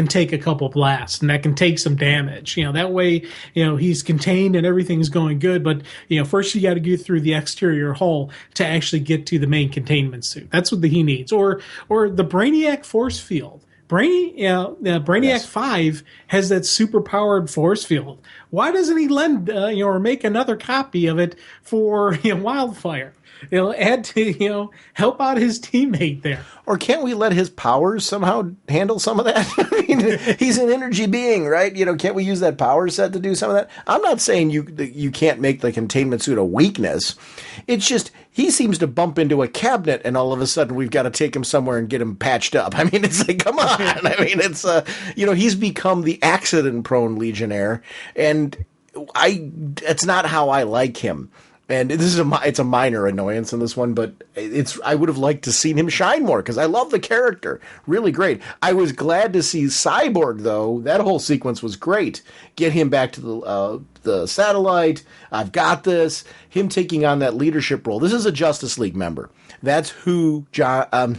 take a couple blasts and that can take some damage. That way, he's contained and everything's going good. But first you got to get through the exterior hull to actually get to the main containment suit. That's what he needs, or the Brainiac force field. Brainiac 5 has that super powered force field. Why doesn't he lend or make another copy of it for Wildfire? Add to help out his teammate there. Or can't we let his powers somehow handle some of that? I mean, he's an energy being, right? Can't we use that power set to do some of that? I'm not saying you can't make the containment suit a weakness. It's just he seems to bump into a cabinet and all of a sudden we've got to take him somewhere and get him patched up. I mean, it's like, come on. I mean, it's he's become the accident-prone Legionnaire, and it's not how I like him. And it's a minor annoyance in this one, but I would have liked to seen him shine more because I love the character. Really great. I was glad to see Cyborg, though. That whole sequence was great. Get him back to the satellite. I've got this. Him taking on that leadership role. This is a Justice League member. That's who John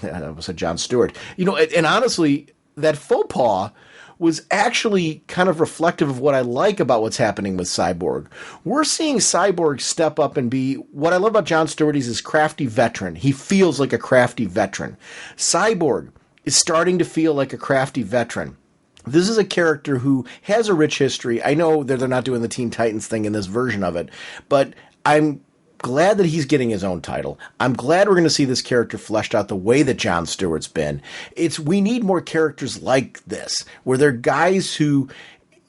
Stewart. And honestly, that faux pas was actually kind of reflective of what I like about what's happening with Cyborg. We're seeing Cyborg step up and be, what I love about John Stewart is his crafty veteran. He feels like a crafty veteran. Cyborg is starting to feel like a crafty veteran. This is a character who has a rich history. I know that they're not doing the Teen Titans thing in this version of it, but I'm glad that he's getting his own title. I'm glad we're going to see this character fleshed out the way that John Stewart's been. We need more characters like this, where they're guys who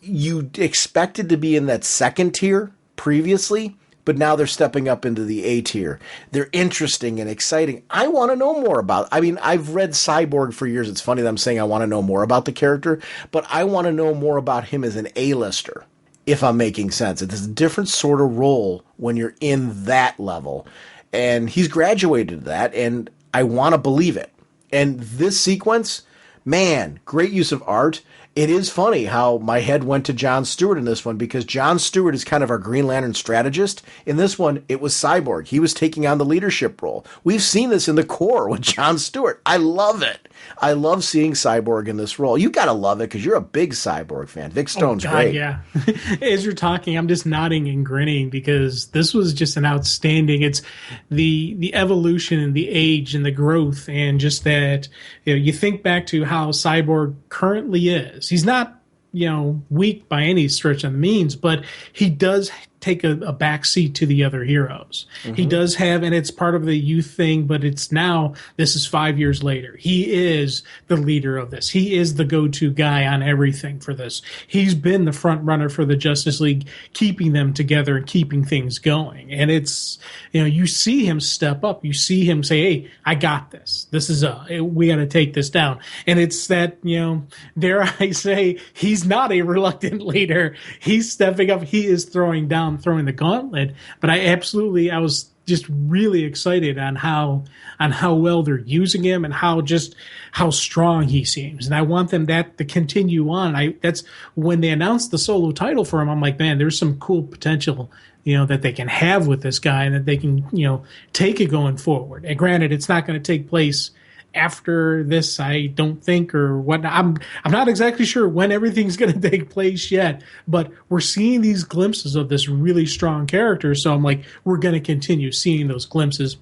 you expected to be in that second tier previously, but now they're stepping up into the A tier. They're interesting and exciting. I want to know more about. I've read Cyborg for years. It's funny that I'm saying I want to know more about the character, but I want to know more about him as an A-lister, if I'm making sense. It's a different sort of role when you're in that level. And he's graduated to that, and I want to believe it. And this sequence, man, great use of art. It is funny how my head went to John Stewart in this one, because John Stewart is kind of our Green Lantern strategist. In this one, it was Cyborg. He was taking on the leadership role. We've seen this in the core with John Stewart. I love it. I love seeing Cyborg in this role. You got to love it because you're a big Cyborg fan. Vic Stone's great. Yeah. As you're talking, I'm just nodding and grinning because this was just an outstanding. It's the evolution and the age and the growth, and just that, you think back to how Cyborg currently is. He's not, weak by any stretch of the means, but he does take a back seat to the other heroes. He does have, and it's part of the youth thing, but it's now, this is 5 years later. He is the leader of this. He is the go-to guy on everything for this. He's been the front runner for the Justice League, keeping them together and keeping things going. And it's, you see him step up. You see him say, hey, I got this. This is we got to take this down. And it's that, dare I say, he's not a reluctant leader. He's stepping up. He is throwing the gauntlet. But I was just really excited on how well they're using him and how strong he seems. And I want them to continue on. That's when they announced the solo title for him. I'm like, man, there's some cool potential, that they can have with this guy and that they can, take it going forward. And granted, it's not going to take place after this, I don't think, or whatnot. I'm not exactly sure when everything's going to take place yet, but we're seeing these glimpses of this really strong character. So I'm like, we're going to continue seeing those glimpses.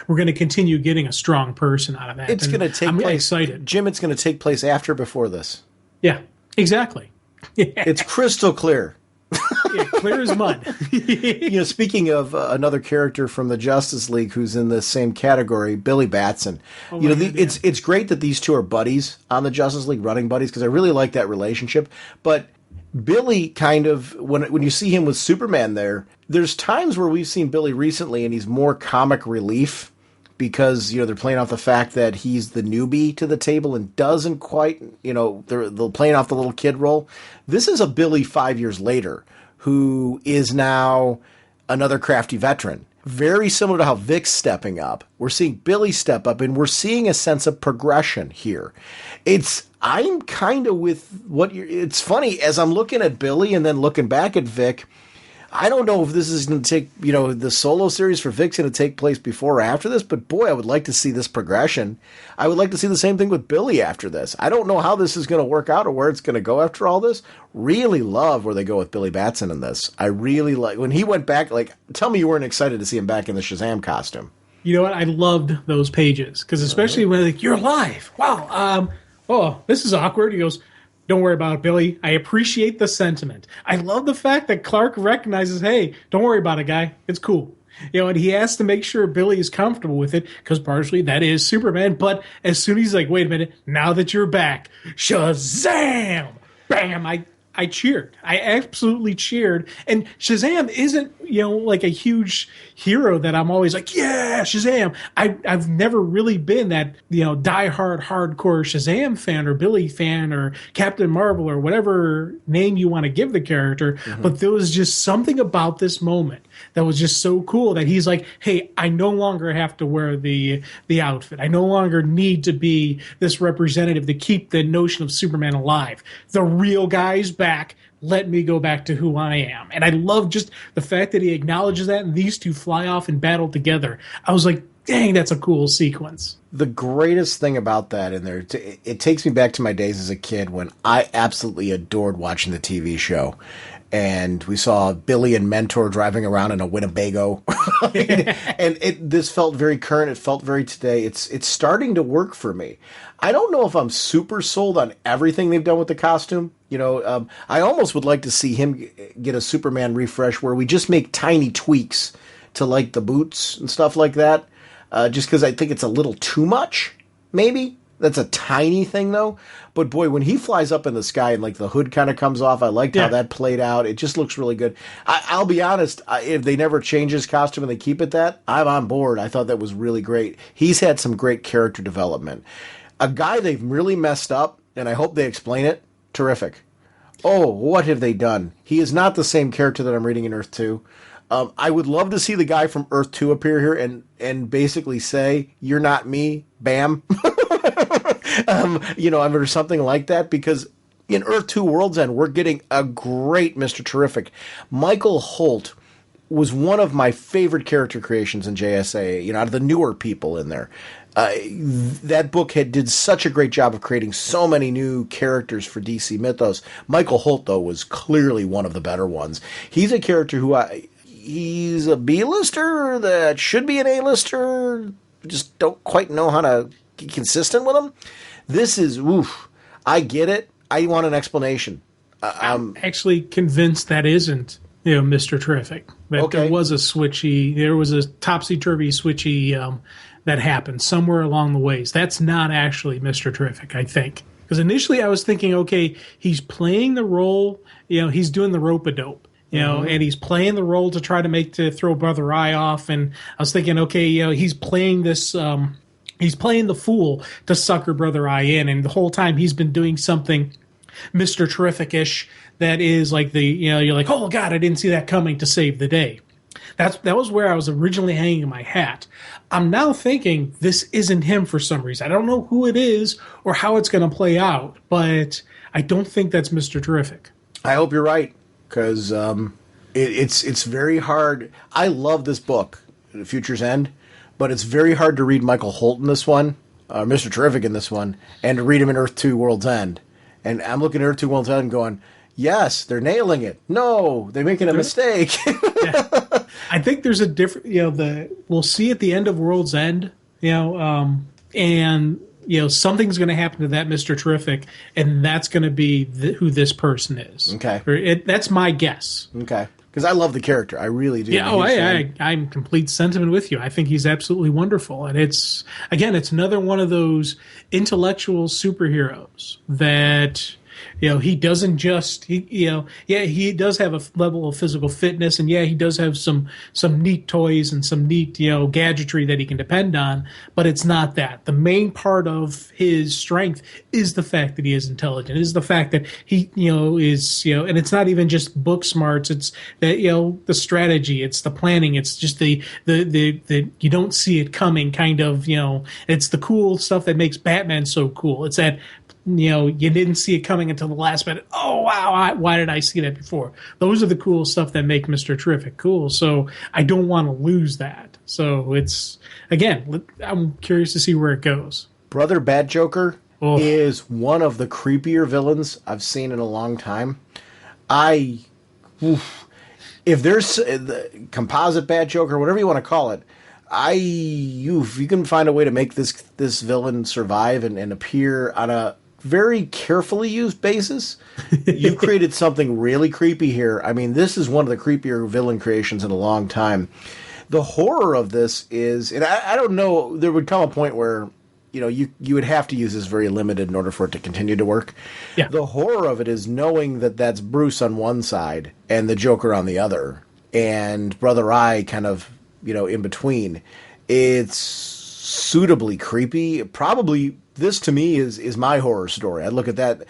We're going to continue getting a strong person out of that. It's going to take I'm place. Excited, Jim. It's going to take place after before this. Yeah, exactly. It's crystal clear. Yeah, clear as mud. Speaking of another character from the Justice League who's in the same category, Billy Batson. It's great that these two are buddies on the Justice League, running buddies, because I really like that relationship. But Billy kind of, when you see him with Superman there's times where we've seen Billy recently and he's more comic relief because, they're playing off the fact that he's the newbie to the table and doesn't quite, they're playing off the little kid role. This is a Billy 5 years later who is now another crafty veteran. Very similar to how Vic's stepping up. We're seeing Billy step up, and we're seeing a sense of progression here. I'm kind of with it's funny, as I'm looking at Billy and then looking back at Vic, I don't know if this is going to take, the solo series for Vic's going to take place before or after this, but boy, I would like to see this progression. I would like to see the same thing with Billy after this. I don't know how this is going to work out or where it's going to go after all this. Really love where they go with Billy Batson in this. I really like, when he went back, tell me you weren't excited to see him back in the Shazam costume. You know what? I loved those pages, because especially when you're alive. Wow. This is awkward. He goes, don't worry about it, Billy. I appreciate the sentiment. I love the fact that Clark recognizes, hey, don't worry about it, guy. It's cool. And he has to make sure Billy is comfortable with it, because partially that is Superman. But as soon as he's like, wait a minute, now that you're back, Shazam! Bam! I cheered. I absolutely cheered. And Shazam isn't, like a huge hero that I'm always like, yeah, Shazam. I've never really been that, diehard, hardcore Shazam fan or Billy fan or Captain Marvel or whatever name you want to give the character. Mm-hmm. But there was just something about this moment that was just so cool that he's like, hey, I no longer have to wear the outfit. I no longer need to be this representative to keep the notion of Superman alive. The real guy's back. Let me go back to who I am. And I love just the fact that he acknowledges that and these two fly off and battle together. I was like, dang, that's a cool sequence. The greatest thing about that in there, it takes me back to my days as a kid when I absolutely adored watching the TV show. And we saw Billy and Mentor driving around in a Winnebago. And this felt very current. It felt very today. It's starting to work for me. I don't know if I'm super sold on everything they've done with the costume. I almost would like to see him get a Superman refresh where we just make tiny tweaks to the boots and stuff like that. Just because I think it's a little too much, maybe. That's a tiny thing, though. But, boy, when he flies up in the sky and, the hood kind of comes off, I liked how that played out. It just looks really good. I'll be honest, if they never change his costume and they keep it that, I'm on board. I thought that was really great. He's had some great character development. A guy they've really messed up, and I hope they explain it, terrific. Oh, what have they done? He is not the same character that I'm reading in Earth 2. I would love to see the guy from Earth 2 appear here and basically say, you're not me, bam. Or something like that, because in Earth 2 World's End, we're getting a great Mr. Terrific. Michael Holt was one of my favorite character creations in JSA, out of the newer people in there. That book did such a great job of creating so many new characters for DC Mythos. Michael Holt, though, was clearly one of the better ones. He's a character who he's a B-lister that should be an A-lister. Just don't quite know how to get consistent with him. This is, I get it. I want an explanation. I'm actually convinced that isn't Mr. Terrific. That there was a topsy-turvy switchy that happened somewhere along the ways. That's not actually Mr. Terrific, I think. Because initially I was thinking, okay, he's playing the role, he's doing the rope-a-dope, and he's playing the role to throw Brother Eye off. And I was thinking, okay, he's playing this, he's playing the fool to sucker Brother Eye in. And the whole time he's been doing something Mr. Terrific-ish that is like you're like, oh God, I didn't see that coming, to save the day. That was where I was originally hanging my hat. I'm now thinking this isn't him for some reason. I don't know who it is or how it's going to play out, but I don't think that's Mr. Terrific. I hope you're right, because it's very hard. I love this book, Future's End, but it's very hard to read Michael Holt in this one, Mr. Terrific in this one, and to read him in Earth 2 World's End. And I'm looking at Earth 2 World's End going, yes, they're nailing it. No, they're making a mistake. Yeah. I think there's a different, we'll see at the end of World's End, and something's going to happen to that Mr. Terrific, and that's going to be who this person is. Okay. That's my guess. Okay. Because I love the character. I really do. Yeah, I'm complete sentiment with you. I think he's absolutely wonderful. And it's another one of those intellectual superheroes that, he doesn't just, he does have a level of physical fitness, and he does have some neat toys and some neat, gadgetry that he can depend on, but it's not that. The main part of his strength is the fact that he is intelligent, is the fact that he, is, and it's not even just book smarts, it's that, the strategy, it's the planning, it's just the you don't see it coming kind of, it's the cool stuff that makes Batman so cool. It's that, you didn't see it coming until the last minute. Oh, wow, why did I see that before? Those are the cool stuff that make Mr. Terrific cool. So I don't want to lose that. So it's, again, I'm curious to see where it goes. Brother Bat Joker is one of the creepier villains I've seen in a long time. If there's the composite Bat Joker, whatever you want to call it, if you can find a way to make this villain survive and appear on a very carefully used basis, you've created something really creepy here. I mean, this is one of the creepier villain creations in a long time. The horror of this is, and I don't know, there would come a point where, you would have to use this very limited in order for it to continue to work. Yeah. The horror of it is knowing that that's Bruce on one side and the Joker on the other, and Brother Eye kind of, in between. It's suitably creepy. Probably this to me is my horror story. I look at that.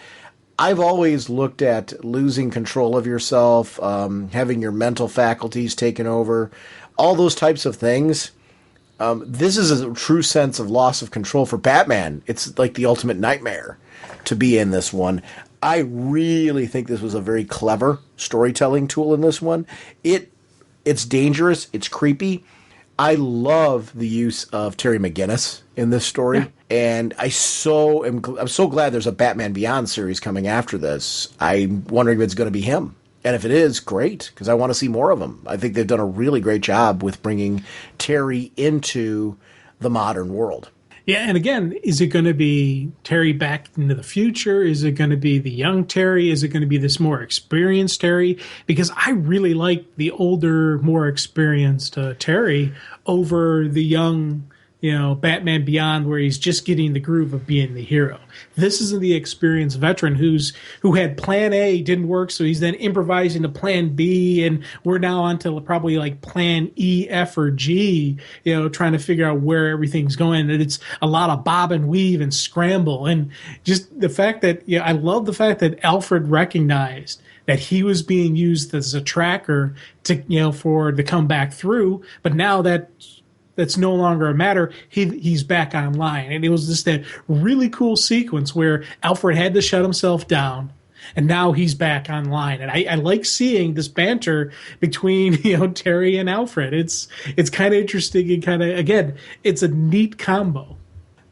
I've always looked at losing control of yourself, having your mental faculties taken over, all those types of things. This is a true sense of loss of control for Batman. It's like the ultimate nightmare to be in this one. I really think this was a very clever storytelling tool in this one. It's dangerous. It's creepy. I love the use of Terry McGinnis in this story, and I'm so glad there's a Batman Beyond series coming after this. I'm wondering if it's going to be him, and if it is, great, because I want to see more of him. I think they've done a really great job with bringing Terry into the modern world. Yeah, and again, is it going to be Terry back into the future? Is it going to be the young Terry? Is it going to be this more experienced Terry? Because I really like the older, more experienced Terry over the young, Batman Beyond, where he's just getting the groove of being the hero. This is the experienced veteran who had plan A, didn't work, so he's then improvising to plan B, and we're now on to probably like plan E, F, or G, trying to figure out where everything's going. And it's a lot of bob and weave and scramble. And just the fact that, I love the fact that Alfred recognized that he was being used as a tracker to, for to come back through, but now that's no longer a matter. He's back online. And it was just that really cool sequence where Alfred had to shut himself down, and now he's back online. And I like seeing this banter between, Terry and Alfred. It's kind of interesting, and kind of, again, it's a neat combo.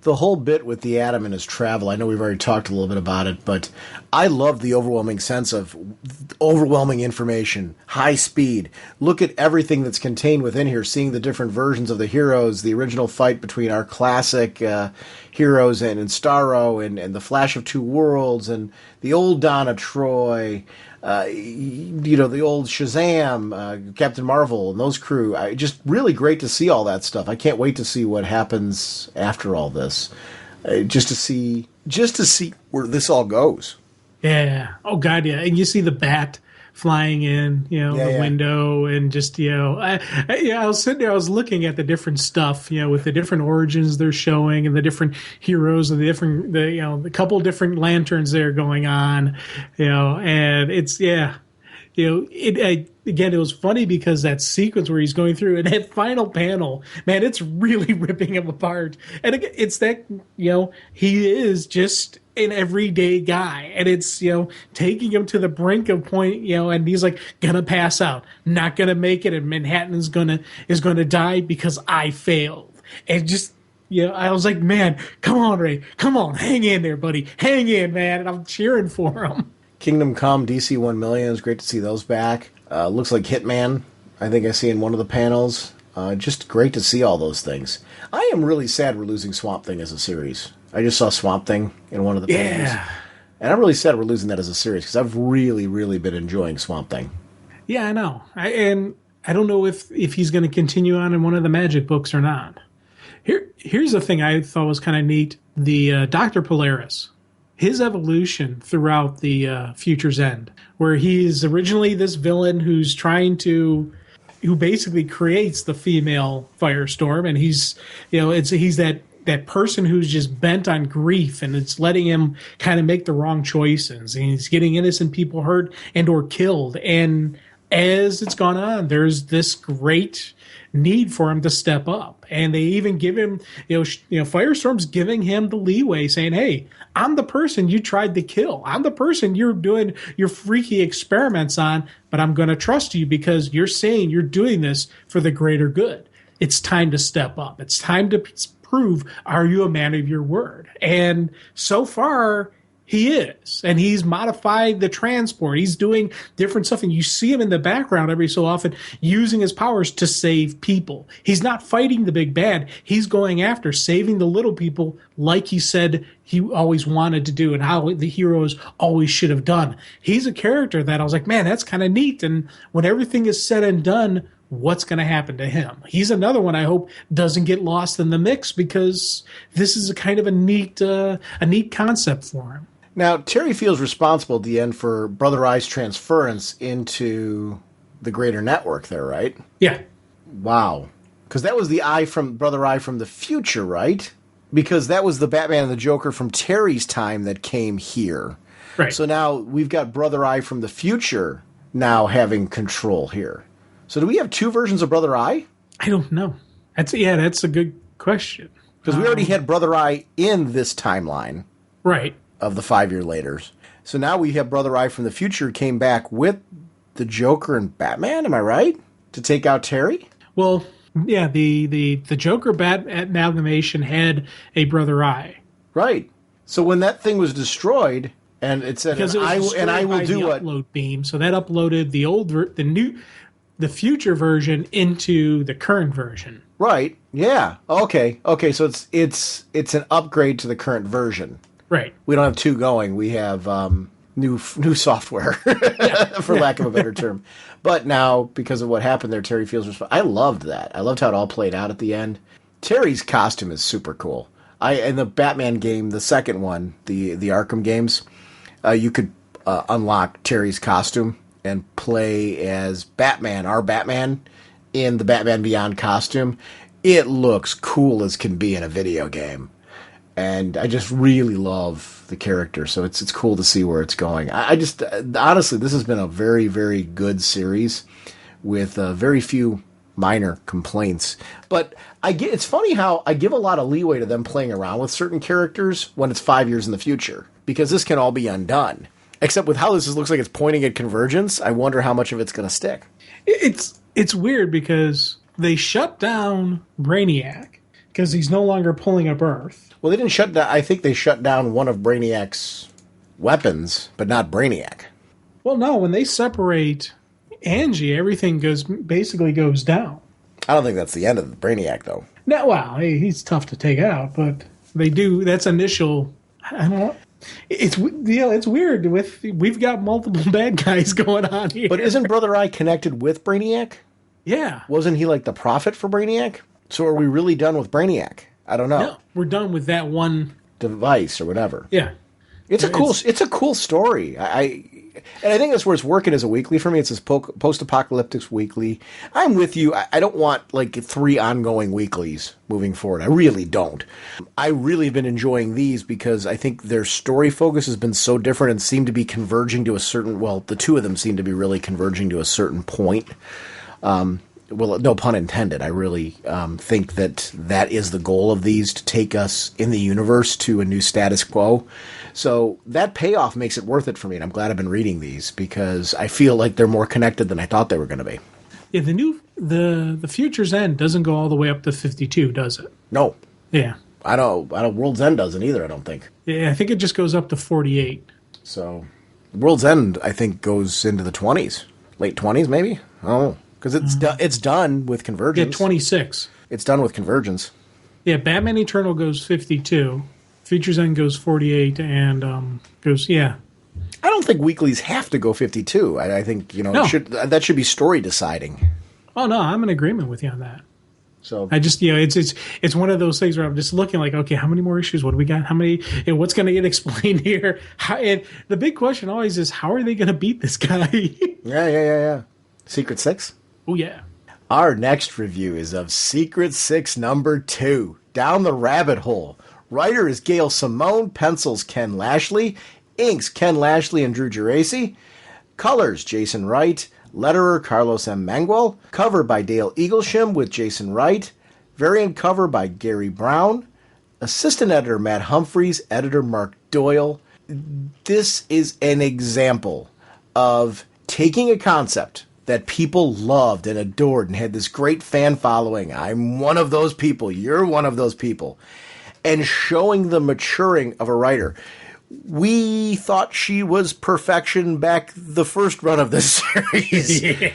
The whole bit with the Atom and his travel, I know we've already talked a little bit about it, but I love the overwhelming sense of overwhelming information, high speed. Look at everything that's contained within here, seeing the different versions of the heroes, the original fight between our classic heroes and Starro, and the Flash of Two Worlds, and the old Donna Troy. The old Shazam, Captain Marvel, and those crew. Just really great to see all that stuff. I can't wait to see what happens after all this. Just to see where this all goes. Yeah. Oh God, yeah. And you see the bat flying in, window, and just, I was sitting there, I was looking at the different stuff, with the different origins they're showing and the different heroes and the couple different lanterns there going on, and it's, again, it was funny because that sequence where he's going through and that final panel, man, it's really ripping him apart. And again, it's that, he is just an everyday guy, and it's, taking him to the brink of point, and he's like, gonna pass out, not gonna make it, and Manhattan is gonna die because I failed. And just, I was like, man, come on, Ray, come on, hang in there, buddy, hang in, man. And I'm cheering for him. Kingdom Come, DC 1 million, it was great to see those back. Looks like Hitman, I think I see in one of the panels. Just great to see all those things. I am really sad we're losing Swamp Thing as a series. I just saw Swamp Thing in one of the panels. And I'm really sad we're losing that as a series, because I've really, really been enjoying Swamp Thing. Yeah, I know. And I don't know if he's going to continue on in one of the Magic books or not. Here's the thing I thought was kind of neat. The Dr. Polaris, his evolution throughout the Future's End, where he's originally this villain who basically creates the female Firestorm, and he's that person who's just bent on grief, and it's letting him kind of make the wrong choices, and he's getting innocent people hurt and or killed. And as it's gone on, there's this great need for him to step up, and they even give him, Firestorm's giving him the leeway, saying, "Hey, I'm the person you tried to kill. I'm the person you're doing your freaky experiments on, but I'm going to trust you because you're saying you're doing this for the greater good. It's time to step up. It's time to prove, are you a man of your word?" And so far, he is. And he's modified the transport. He's doing different stuff. And you see him in the background every so often using his powers to save people. He's not fighting the big bad. He's going after saving the little people, like he said he always wanted to do and how the heroes always should have done. He's a character that I was like, man, that's kind of neat. And when everything is said and done, what's going to happen to him? He's another one I hope doesn't get lost in the mix, because this is a kind of a neat concept for him. Now, Terry feels responsible at the end for Brother Eye's transference into the greater network there, right? Yeah. Wow. Because that was the Eye from Brother Eye from the future, right? Because that was the Batman and the Joker from Terry's time that came here. Right. So now we've got Brother Eye from the future now having control here. So do we have two versions of Brother Eye? I don't know. That's a good question. Because we already had Brother Eye in this timeline. Right. Of the 5 year laters. So now we have Brother Eye from the future came back with the Joker and Batman, am I right? To take out Terry? Well, yeah, the Joker Bat amalgamation had a Brother Eye. Right. So when that thing was destroyed, and it said, I will do what? Upload beam. So that uploaded the future version into the current version. Right. Yeah. Okay. So it's an upgrade to the current version. Right. We don't have two going. We have new software, for lack of a better term. But now, because of what happened there, Terry feels responsible. I loved that. I loved how it all played out at the end. Terry's costume is super cool. In the Batman game, the second one, the Arkham games, you could unlock Terry's costume and play as Batman, our Batman, in the Batman Beyond costume. It looks cool as can be in a video game. And I just really love the character, so it's cool to see where it's going. I just, honestly, this has been a very, very good series with very few minor complaints. But it's funny how I give a lot of leeway to them playing around with certain characters when it's 5 years in the future, because this can all be undone. Except with how this looks like it's pointing at convergence, I wonder how much of it's going to stick. It's weird because they shut down Brainiac because he's no longer pulling up Earth. Well, they didn't shut down. I think they shut down one of Brainiac's weapons, but not Brainiac. Well, no. When they separate Angie, everything basically goes down. I don't think that's the end of the Brainiac, though. No, well, he's tough to take out, but they do. That's initial. I don't know. It's weird. We've got multiple bad guys going on here. But isn't Brother Eye connected with Brainiac? Yeah. Wasn't he like the prophet for Brainiac? So are we really done with Brainiac? I don't know. No, we're done with that one device or whatever. Yeah. It's a cool story. And I think that's where it's working as a weekly for me. It's this post-apocalyptic weekly. I'm with you. I don't want like 3 ongoing weeklies moving forward. I really don't. I really have been enjoying these because I think their story focus has been so different and seem to be converging to a certain, well, the two of them seem to be really converging to a certain point. Well, no pun intended. I really think that is the goal of these, to take us in the universe to a new status quo. So that payoff makes it worth it for me, and I'm glad I've been reading these because I feel like they're more connected than I thought they were going to be. Yeah, the Future's End doesn't go all the way up to 52, does it? No. Yeah. I don't World's End doesn't either, I don't think. Yeah, I think it just goes up to 48. So World's End, I think, goes into the 20s. Late 20s, maybe? Oh, because it's done with Convergence. Yeah, 26. It's done with Convergence. Yeah, Batman Eternal goes 52. Future's End goes 48 and goes, yeah. I don't think weeklies have to go 52. I think, No. that should be story deciding. Oh, no, I'm in agreement with you on that. So I just, it's one of those things where I'm just looking like, okay, how many more issues? What do we got? How many, what's going to get explained here? And the big question always is, how are they going to beat this guy? Yeah. Secret Six? Oh, yeah. Our next review is of Secret Six number 2, Down the Rabbit Hole. Writer is Gail Simone, pencils Ken Lashley, inks Ken Lashley and Drew Geraci, colors Jason Wright, letterer Carlos M. Mangual, cover by Dale Eaglesham with Jason Wright, variant cover by Gary Brown, assistant editor Matt Humphreys, editor Mark Doyle. This is an example of taking a concept that people loved and adored and had this great fan following. I'm one of those people. You're one of those people. And showing the maturing of a writer. We thought she was perfection back the first run of this series. Yeah.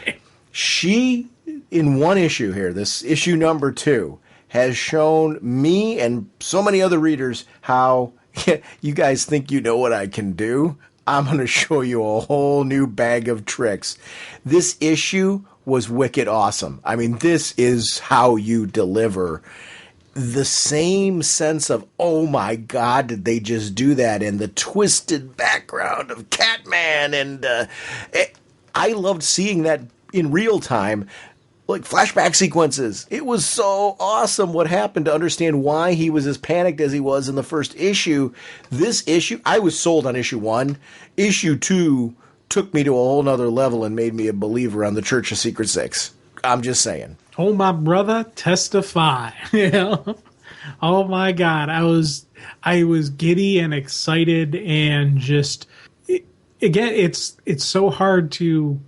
She, in one issue here, this issue number 2, has shown me and so many other readers how you guys think you know what I can do. I'm going to show you a whole new bag of tricks. This issue was wicked awesome. I mean, this is how you deliver the same sense of, oh my God, did they just do that? And the twisted background of Catman. And I loved seeing that in real time, like flashback sequences. It was so awesome what happened to understand why he was as panicked as he was in the first issue. This issue, I was sold on issue 1. Issue 2 took me to a whole nother level and made me a believer on the Church of Secret Six. I'm just saying. Oh, my brother, testify. Oh my God. I was giddy and excited and just, again, it's so hard to,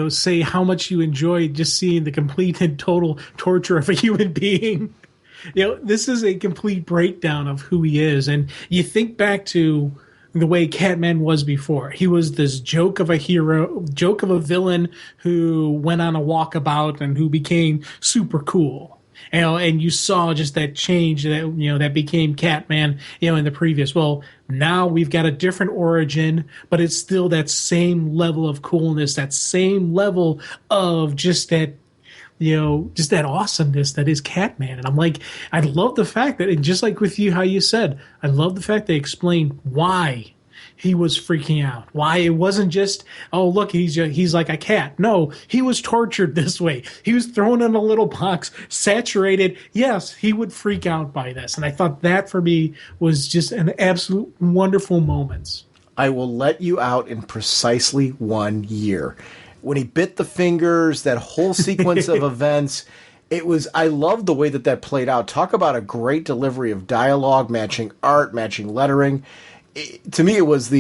say how much you enjoyed just seeing the complete and total torture of a human being. This is a complete breakdown of who he is. And you think back to the way Catman was before. He was this joke of a hero, joke of a villain who went on a walkabout and who became super cool. And you saw just that change that, that became Catman, in the previous. Well, now we've got a different origin, but it's still that same level of coolness, that same level of just that, just that awesomeness that is Catman. And I'm like, I love the fact that, and just like with you, how you said, I love the fact they explained why he was freaking out. Why it wasn't just, oh, look, he's like a cat. No, he was tortured this way. He was thrown in a little box, saturated. Yes, he would freak out by this. And I thought that for me was just an absolute wonderful moment. I will let you out in precisely 1 year. When he bit the fingers, that whole sequence of events, I loved the way that played out. Talk about a great delivery of dialogue, matching art, matching lettering. To me, it was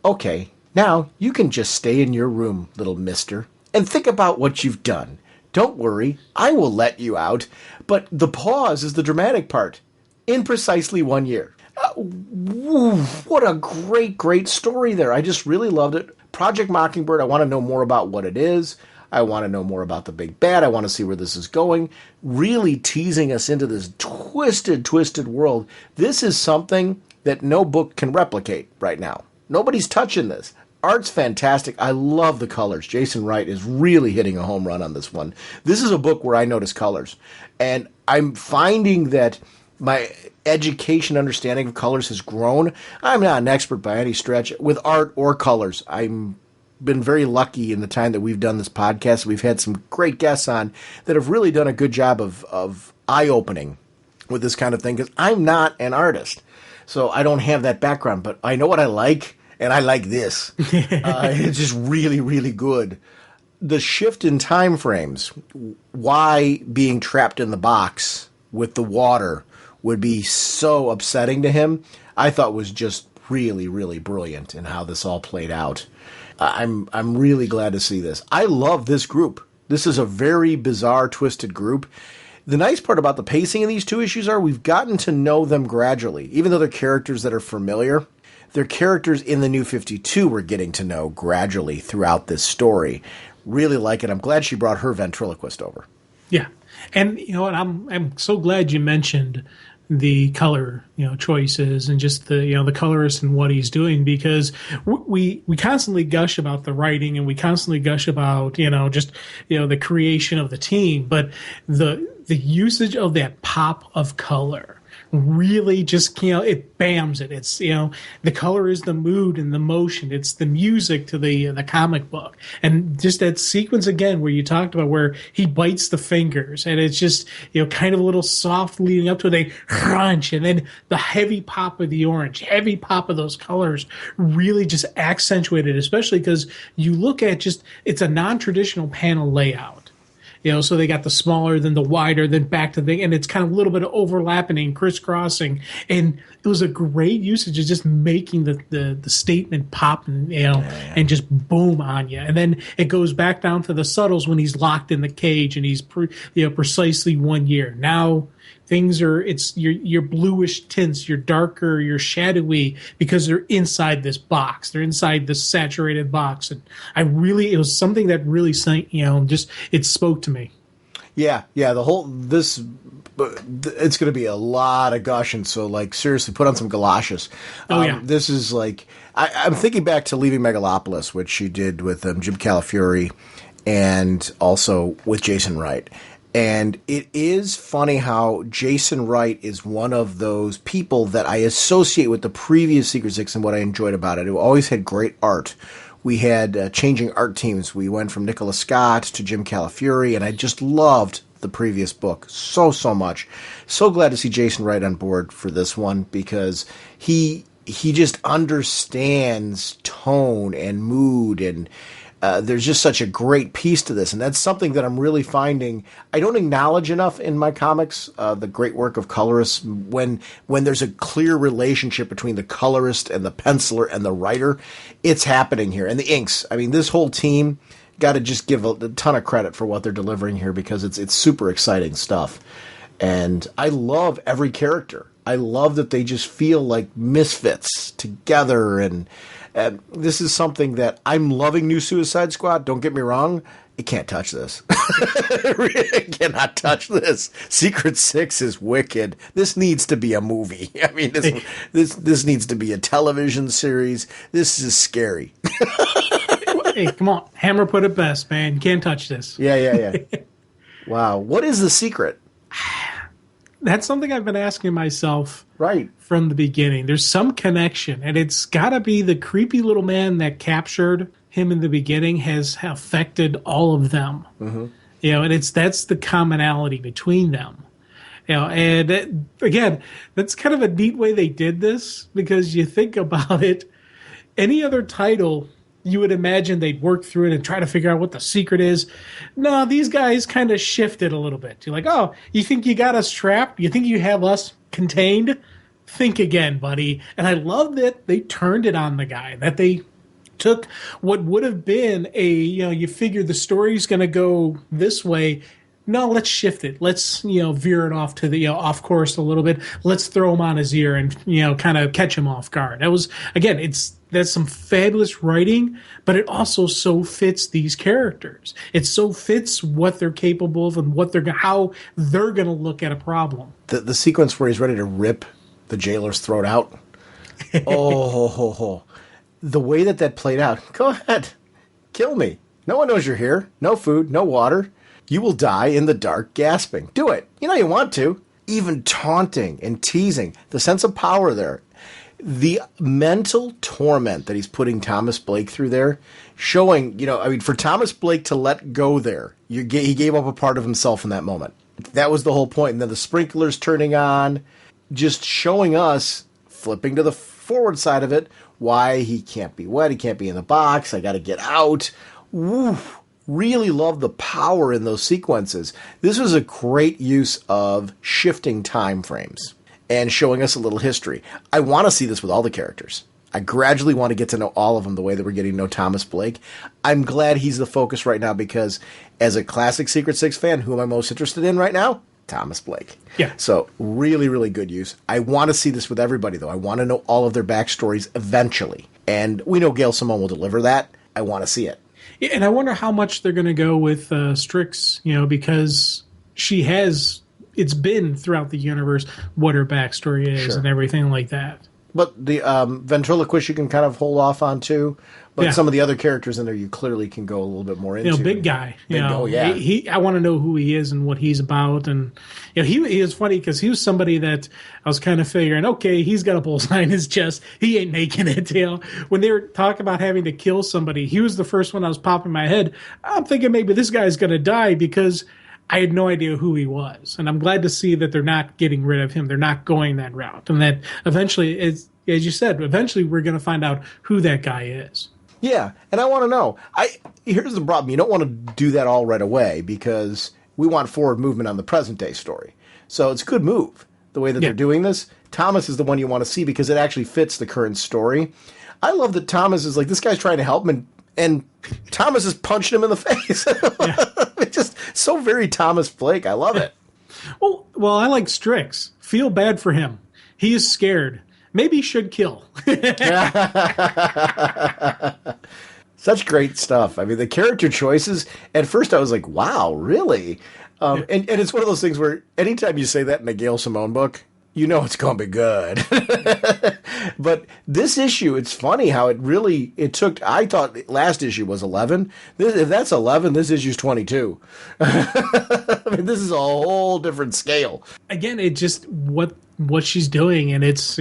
okay, now you can just stay in your room, little mister, and think about what you've done. Don't worry, I will let you out. But the pause is the dramatic part. In precisely 1 year. What a great story there. I just really loved it. Project Mockingbird, I want to know more about what it is. I want to know more about the big bad. I want to see where this is going. Really teasing us into this twisted world. This is something that no book can replicate right now. Nobody's touching this. Art's fantastic. I love the colors. Jason Wright is really hitting a home run on this one. This is a book where I notice colors. And I'm finding that my education understanding of colors has grown. I'm not an expert by any stretch with art or colors. I'm been very lucky in the time that we've done this podcast. We've had some great guests on that have really done a good job of eye-opening with this kind of thing, because I'm not an artist. So I don't have that background, but I know what I like, and I like this. It's just really, really good. The shift in time frames, why being trapped in the box with the water would be so upsetting to him, I thought was just really, really brilliant in how this all played out. I'm really glad to see this. I love this group. This is a very bizarre, twisted group. The nice part about the pacing in these two issues are we've gotten to know them gradually. Even though they're characters that are familiar, they're characters in the New 52 we're getting to know gradually throughout this story. Really like it. I'm glad she brought her ventriloquist over. Yeah. And, you know what, I'm so glad you mentioned the color, choices and just the colorist and what he's doing, because we constantly gush about the writing and we constantly gush about, the creation of the team, but the usage of that pop of color really just, it bams it. It's, the color is the mood and the motion. It's the music to the comic book. And just that sequence again, where you talked about where he bites the fingers and it's just, kind of a little soft leading up to a crunch. And then the heavy pop of the orange, heavy pop of those colors really just accentuated, especially because you look at it's a non-traditional panel layout. So they got the smaller, then the wider, then back to the, and it's kind of a little bit of overlapping and crisscrossing. And it was a great usage of just making the statement pop and, and just boom on you. And then it goes back down to the subtles when he's locked in the cage and he's, precisely 1 year. Now things are, it's your bluish tints, your darker, your shadowy, because they're inside this box. They're inside this saturated box. And it was something that really, it spoke to me. Yeah. It's going to be a lot of gushing. So, seriously, put on some galoshes. Oh, yeah. This is I'm thinking back to Leaving Megalopolis, which she did with Jim Calafiore and also with Jason Wright. And it is funny how Jason Wright is one of those people that I associate with the previous Secret Six and what I enjoyed about it. It always had great art. We had changing art teams. We went from Nicola Scott to Jim Calafiore, and I just loved the previous book so much. So glad to see Jason Wright on board for this one, because he just understands tone and mood, and there's just such a great piece to this, and that's something that I'm really finding I don't acknowledge enough in my comics, the great work of colorists, when there's a clear relationship between the colorist and the penciler and the writer. It's happening here. And the inks. I mean, this whole team, got to just give a ton of credit for what they're delivering here, because it's super exciting stuff. And I love every character. I love that they just feel like misfits together, and this is something that I'm loving. New Suicide Squad, don't get me wrong, it can't touch this. It really cannot touch this. Secret Six is wicked. This needs to be a movie. I mean, this needs to be a television series. This is scary. Hey, come on. Hammer put it best, man. You can't touch this. Yeah. Wow. What is the secret? That's something I've been asking myself right from the beginning. There's some connection, and it's got to be the creepy little man that captured him in the beginning has affected all of them. Mm-hmm. And that's the commonality between them. Again, that's kind of a neat way they did this, because you think about it, any other title, you would imagine they'd work through it and try to figure out what the secret is. No, these guys kind of shifted a little bit. You're like, oh, you think you got us trapped? You think you have us contained? Think again, buddy. And I love that they turned it on the guy, that they took what would have been you figure the story's going to go this way. No, let's shift it. Let's, veer it off to the, off course a little bit. Let's throw him on his ear and, kind of catch him off guard. That was, again, that's some fabulous writing, but it also so fits these characters. It so fits what they're capable of and how they're going to look at a problem. The sequence where he's ready to rip the jailer's throat out, Oh, the way that played out. Go ahead. Kill me. No one knows you're here. No food, no water. You will die in the dark gasping. Do it. You know you want to. Even taunting and teasing. The sense of power there. The mental torment that he's putting Thomas Blake through there, showing, for Thomas Blake to let go there, he gave up a part of himself in that moment. That was the whole point. And then the sprinklers turning on, just showing us, flipping to the forward side of it, why he can't be wet, he can't be in the box, I got to get out. Woo. Really love the power in those sequences. This was a great use of shifting time frames and showing us a little history. I want to see this with all the characters. I gradually want to get to know all of them the way that we're getting to know Thomas Blake. I'm glad he's the focus right now because as a classic Secret Six fan, who am I most interested in right now? Thomas Blake. Yeah. So really, really good use. I want to see this with everybody, though. I want to know all of their backstories eventually. And we know Gail Simone will deliver that. I want to see it. Yeah, and I wonder how much they're going to go with Strix, because she has, it's been throughout the universe what her backstory is and everything like that. But the ventriloquist you can kind of hold off on too. But some of the other characters in there you clearly can go a little bit more into. Big guy. Oh, yeah. I want to know who he is and what he's about. And he is funny because he was somebody that I was kind of figuring, okay, he's got a bullseye in his chest. He ain't making it. When they were talking about having to kill somebody, he was the first one I was popping in my head. I'm thinking maybe this guy's going to die because I had no idea who he was. And I'm glad to see that they're not getting rid of him. They're not going that route. And that eventually, as you said, eventually we're going to find out who that guy is. Yeah, and I want to know. Here's the problem. You don't want to do that all right away because we want forward movement on the present-day story. So it's a good move, the way that they're doing this. Thomas is the one you want to see because it actually fits the current story. I love that Thomas is like, this guy's trying to help him, and Thomas is punching him in the face. It's just so very Thomas Blake. I love it. Well, I like Strix. Feel bad for him. He is scared. Maybe he should kill. Such great stuff. I mean, the character choices, at first I was like, wow, really? And it's one of those things where anytime you say that in a Gail Simone book, you know it's going to be good. But this issue, it's funny how it took, I thought last issue was 11. If that's 11, this issue's 22. I mean, this is a whole different scale. Again, it just, what she's doing, and it's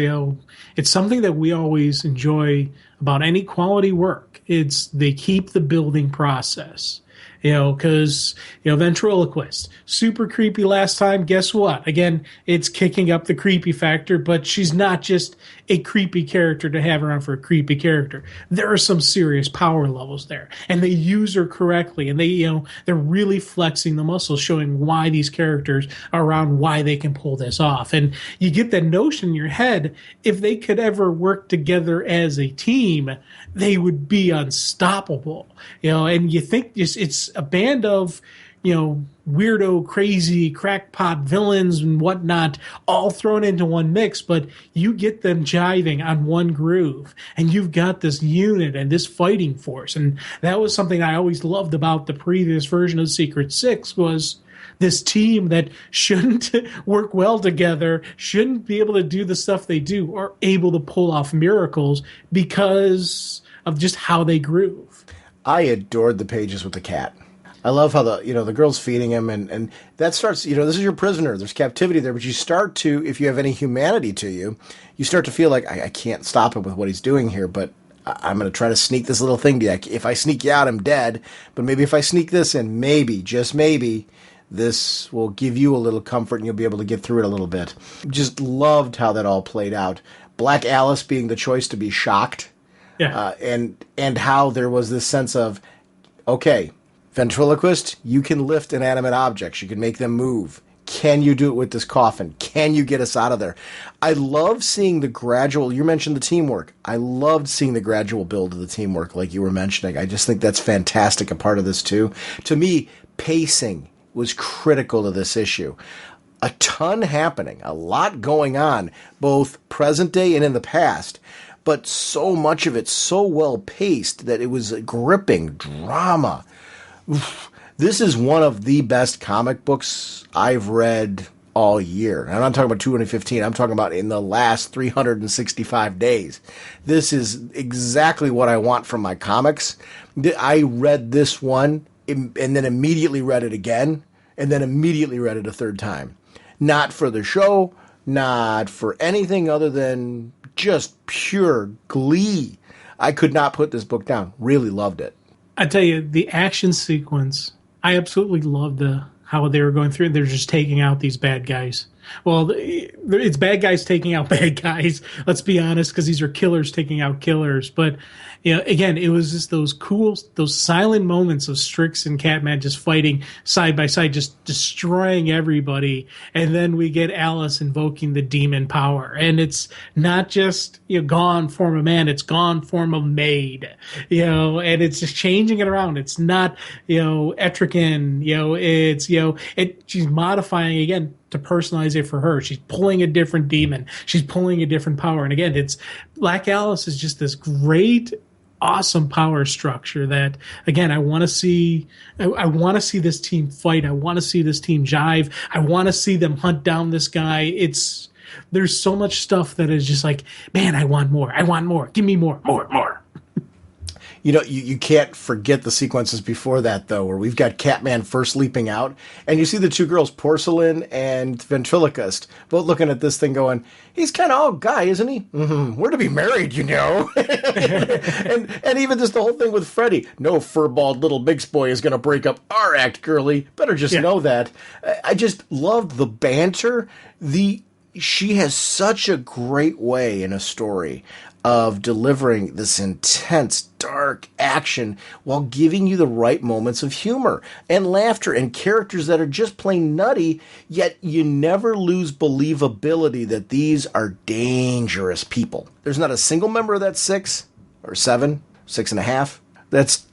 something that we always enjoy about any quality work. It's they keep the building process. Because, ventriloquist, super creepy last time. Guess what? Again, it's kicking up the creepy factor, but she's not just a creepy character to have around for a creepy character. There are some serious power levels there, and they use her correctly, and they're really flexing the muscles, showing why these characters are around, why they can pull this off. And you get that notion in your head, if they could ever work together as a team, they would be unstoppable. And you think it's a band of, weirdo, crazy, crackpot villains and whatnot, all thrown into one mix, but you get them jiving on one groove, and you've got this unit and this fighting force. And that was something I always loved about the previous version of Secret Six, was this team that shouldn't work well together, shouldn't be able to do the stuff they do, are able to pull off miracles because of just how they groove. I adored the pages with the cat. I love how the girl's feeding him, and that starts, this is your prisoner. There's captivity there, but you start to, if you have any humanity to you, you start to feel like, I can't stop him with what he's doing here, but I'm going to try to sneak this little thing to you. If I sneak you out, I'm dead, but maybe if I sneak this in, maybe, just maybe, this will give you a little comfort and you'll be able to get through it a little bit. Just loved how that all played out. Black Alice being the choice to be shocked. Yeah. And how there was this sense of, okay, ventriloquist, you can lift inanimate objects. You can make them move. Can you do it with this coffin? Can you get us out of there? I love seeing the gradual, you mentioned the teamwork. I loved seeing the gradual build of the teamwork like you were mentioning. I just think that's fantastic, a part of this too. To me, pacing was critical to this issue. A ton happening, a lot going on, both present day and in the past, but so much of it so well paced that it was a gripping drama. Oof. This is one of the best comic books I've read all year. And I'm not talking about 215. I'm talking about in the last 365 days. This is exactly what I want from my comics. I read this one and then immediately read it again and then immediately read it a third time. Not for the show, not for anything other than just pure glee. I could not put this book down. Really loved it. I tell you, the action sequence, I absolutely loved how they were going through. They're just taking out these bad guys. Well, it's bad guys taking out bad guys. Let's be honest, because these are killers taking out killers. But again, it was just those silent moments of Strix and Catman just fighting side by side, just destroying everybody. And then we get Alice invoking the demon power, and it's not just gone form of man; it's gone form of maid. And it's just changing it around. It's not Etrigan. She's modifying again to personalize it for her. She's pulling a different demon. She's pulling a different power. And again, it's Black Alice is just this great, awesome power structure that, again, I want to see. I want to see this team fight. I want to see this team jive. I want to see them hunt down this guy. There's so much stuff that is just like, man, I want more. I want more. Give me more. You can't forget the sequences before that, though, where we've got Catman first leaping out, and you see the two girls, Porcelain and Ventriloquist, both looking at this thing going, he's kind of old guy, isn't he? Mm-hmm. We're to be married, and even just the whole thing with Freddy. No furballed little big boy is going to break up our act, girly. Better just know that. I just loved the banter. She has such a great way in a story of delivering this intense, dark action while giving you the right moments of humor and laughter and characters that are just plain nutty, yet you never lose believability that these are dangerous people. There's not a single member of that 6 or 7, 6.5, that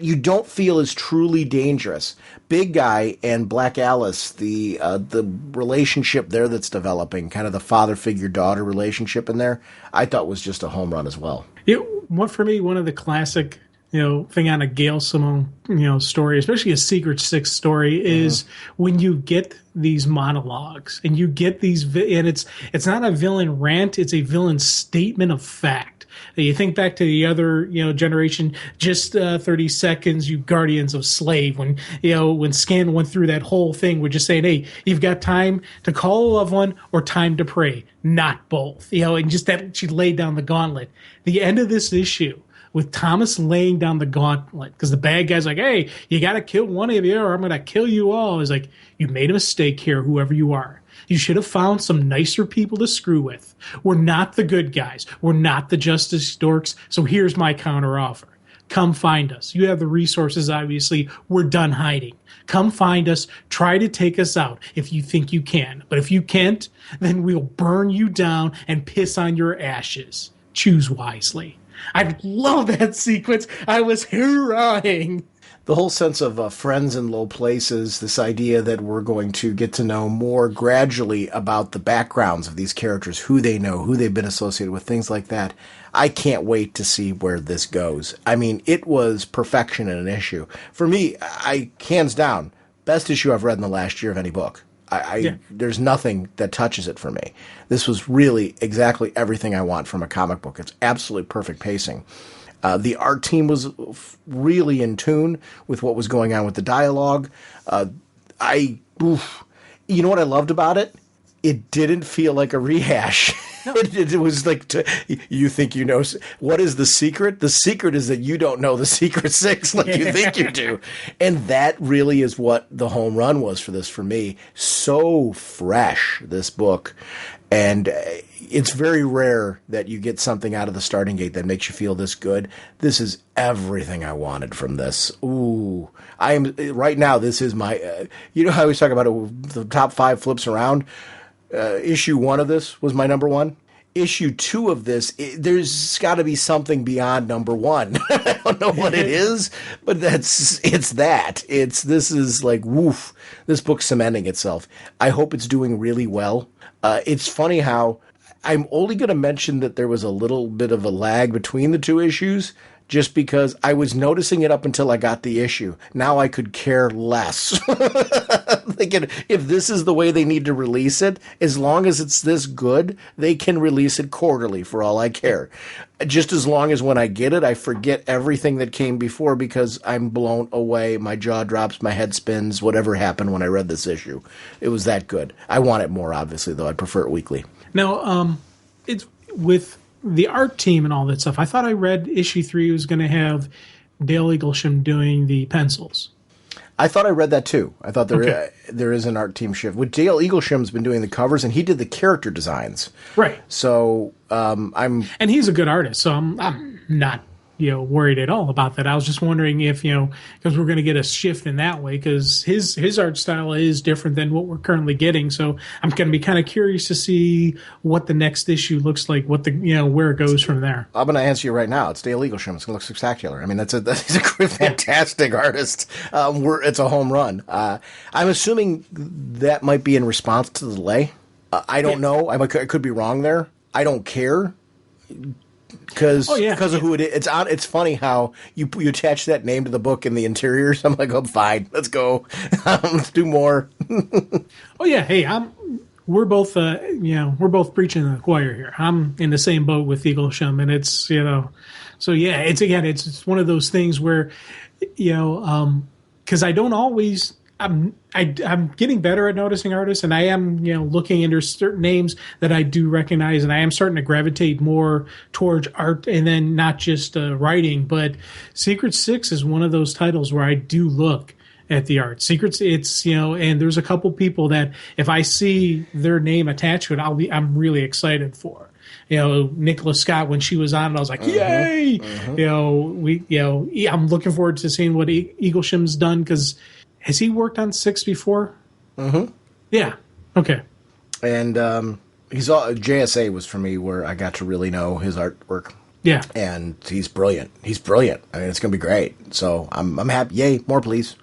you don't feel is truly dangerous. Big Guy and Black Alice, the relationship there that's developing, kind of the father figure daughter relationship in there, I thought was just a home run as well. For me, one of the classic thing on a Gail Simone story, especially a Secret Six story, is when you get these monologues and you get these, and it's not a villain rant, it's a villain statement of fact. You think back to the other, generation, just 30 seconds, you guardians of slave. When Scan went through that whole thing, we're just saying, hey, you've got time to call a loved one or time to pray, not both. And just that she laid down the gauntlet. The end of this issue with Thomas laying down the gauntlet, because the bad guy's like, hey, you got to kill one of you or I'm going to kill you all. Is like, you made a mistake here, whoever you are. You should have found some nicer people to screw with. We're not the good guys. We're not the justice dorks. So here's my counteroffer. Come find us. You have the resources, obviously. We're done hiding. Come find us. Try to take us out if you think you can. But if you can't, then we'll burn you down and piss on your ashes. Choose wisely. I love that sequence. I was hurrahing. The whole sense of friends in low places, this idea that we're going to get to know more gradually about the backgrounds of these characters, who they know, who they've been associated with, things like that. I can't wait to see where this goes. I mean, it was perfection in an issue. For me, hands down, best issue I've read in the last year of any book. There's nothing that touches it for me. This was really exactly everything I want from a comic book. It's absolutely perfect pacing. The art team was really in tune with what was going on with the dialogue. You know what I loved about it? It didn't feel like a rehash. No. It was like, you think you know. What is the secret? The secret is that you don't know the Secret Six like you think you do. And that really is what the home run was for this for me. So fresh, this book. And it's very rare that you get something out of the starting gate that makes you feel this good. This is everything I wanted from this. Ooh, right now, this is my, you know how I always talk about it, the top 5 flips around? Issue 1 of this was my number 1. Issue 2 of this, there's got to be something beyond number 1. I don't know what it is, but this is like, woof, this book's cementing itself. I hope it's doing really well. It's funny how I'm only going to mention that there was a little bit of a lag between the 2 issues just because I was noticing it up until I got the issue. Now I could care less. Thinking, if this is the way they need to release it, as long as it's this good, they can release it quarterly for all I care. Just as long as when I get it, I forget everything that came before because I'm blown away. My jaw drops, my head spins, whatever happened when I read this issue. It was that good. I want it more, obviously, though. I prefer it weekly. Now, it's with the art team and all that stuff. I thought I read issue 3 was going to have Dale Eaglesham doing the pencils. I thought I read that too. I thought there is an art team shift. With Dale Eaglesham's been doing the covers, and he did the character designs. Right. So and he's a good artist, so I'm not worried at all about that. I was just wondering if because we're going to get a shift in that way, because his art style is different than what we're currently getting. So I'm going to be kind of curious to see what the next issue looks like, what the where it goes from there. I'm going to answer you right now. It's Dale Eaglesham. It's going to look spectacular. I mean, he's a fantastic artist. It's a home run. I'm assuming that might be in response to the delay. I don't know. I could be wrong there. I don't care. Because of who it is. It's funny how you attach that name to the book in the interiors. I'm like, oh, fine, let's go. Let's do more. Oh yeah, hey, we're both we're both preaching to the choir here. I'm in the same boat with Eaglesham, and it's so yeah, it's one of those things where because I don't always. I'm getting better at noticing artists, and I am looking into certain names that I do recognize, and I am starting to gravitate more towards art, and then not just writing. But Secret Six is one of those titles where I do look at the art. Secrets, it's and there's a couple people that if I see their name attached to it, I'm really excited for. Nicholas Scott, when she was on it, I was like, yay! I'm looking forward to seeing what Eaglesham's done, because. Has he worked on 6 before? Mm-hmm. Yeah. Okay. And JSA was for me where I got to really know his artwork. Yeah. And he's brilliant. I mean, it's going to be great. So I'm happy. Yay, more please.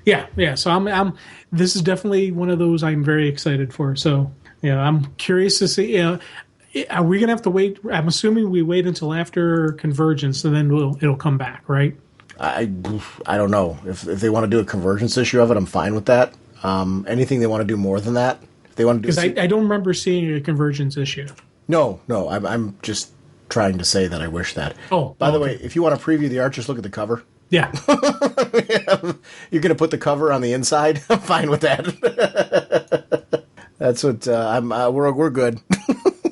Yeah. Yeah. So I'm this is definitely one of those I'm very excited for. So, I'm curious to see, are we going to have to wait? I'm assuming we wait until after Convergence, and then it'll come back, right? I don't know. If they want to do a Convergence issue of it, I'm fine with that. Anything they want to do more than that, if they want to do, because I don't remember seeing a Convergence issue. No. I'm just trying to say that I wish that. Oh, by the way, if you want to preview the art, just look at the cover. Yeah. You're going to put the cover on the inside. I'm fine with that. That's what we're good.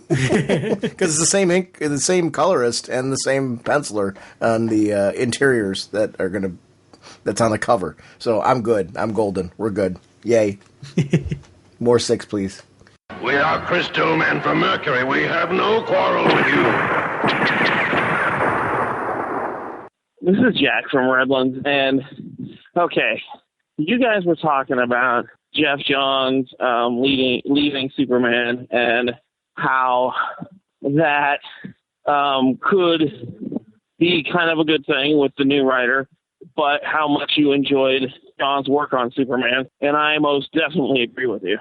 Because it's the same ink, the same colorist, and the same penciler on the interiors that's on the cover. So I'm good. I'm golden. We're good. Yay. More 6, please. We are Crystal Men from Mercury. We have no quarrel with you. This is Jack from Redlands, and okay, you guys were talking about Jeff Johns leaving Superman, and how that could be kind of a good thing with the new writer, but how much you enjoyed John's work on Superman, and I most definitely agree with you.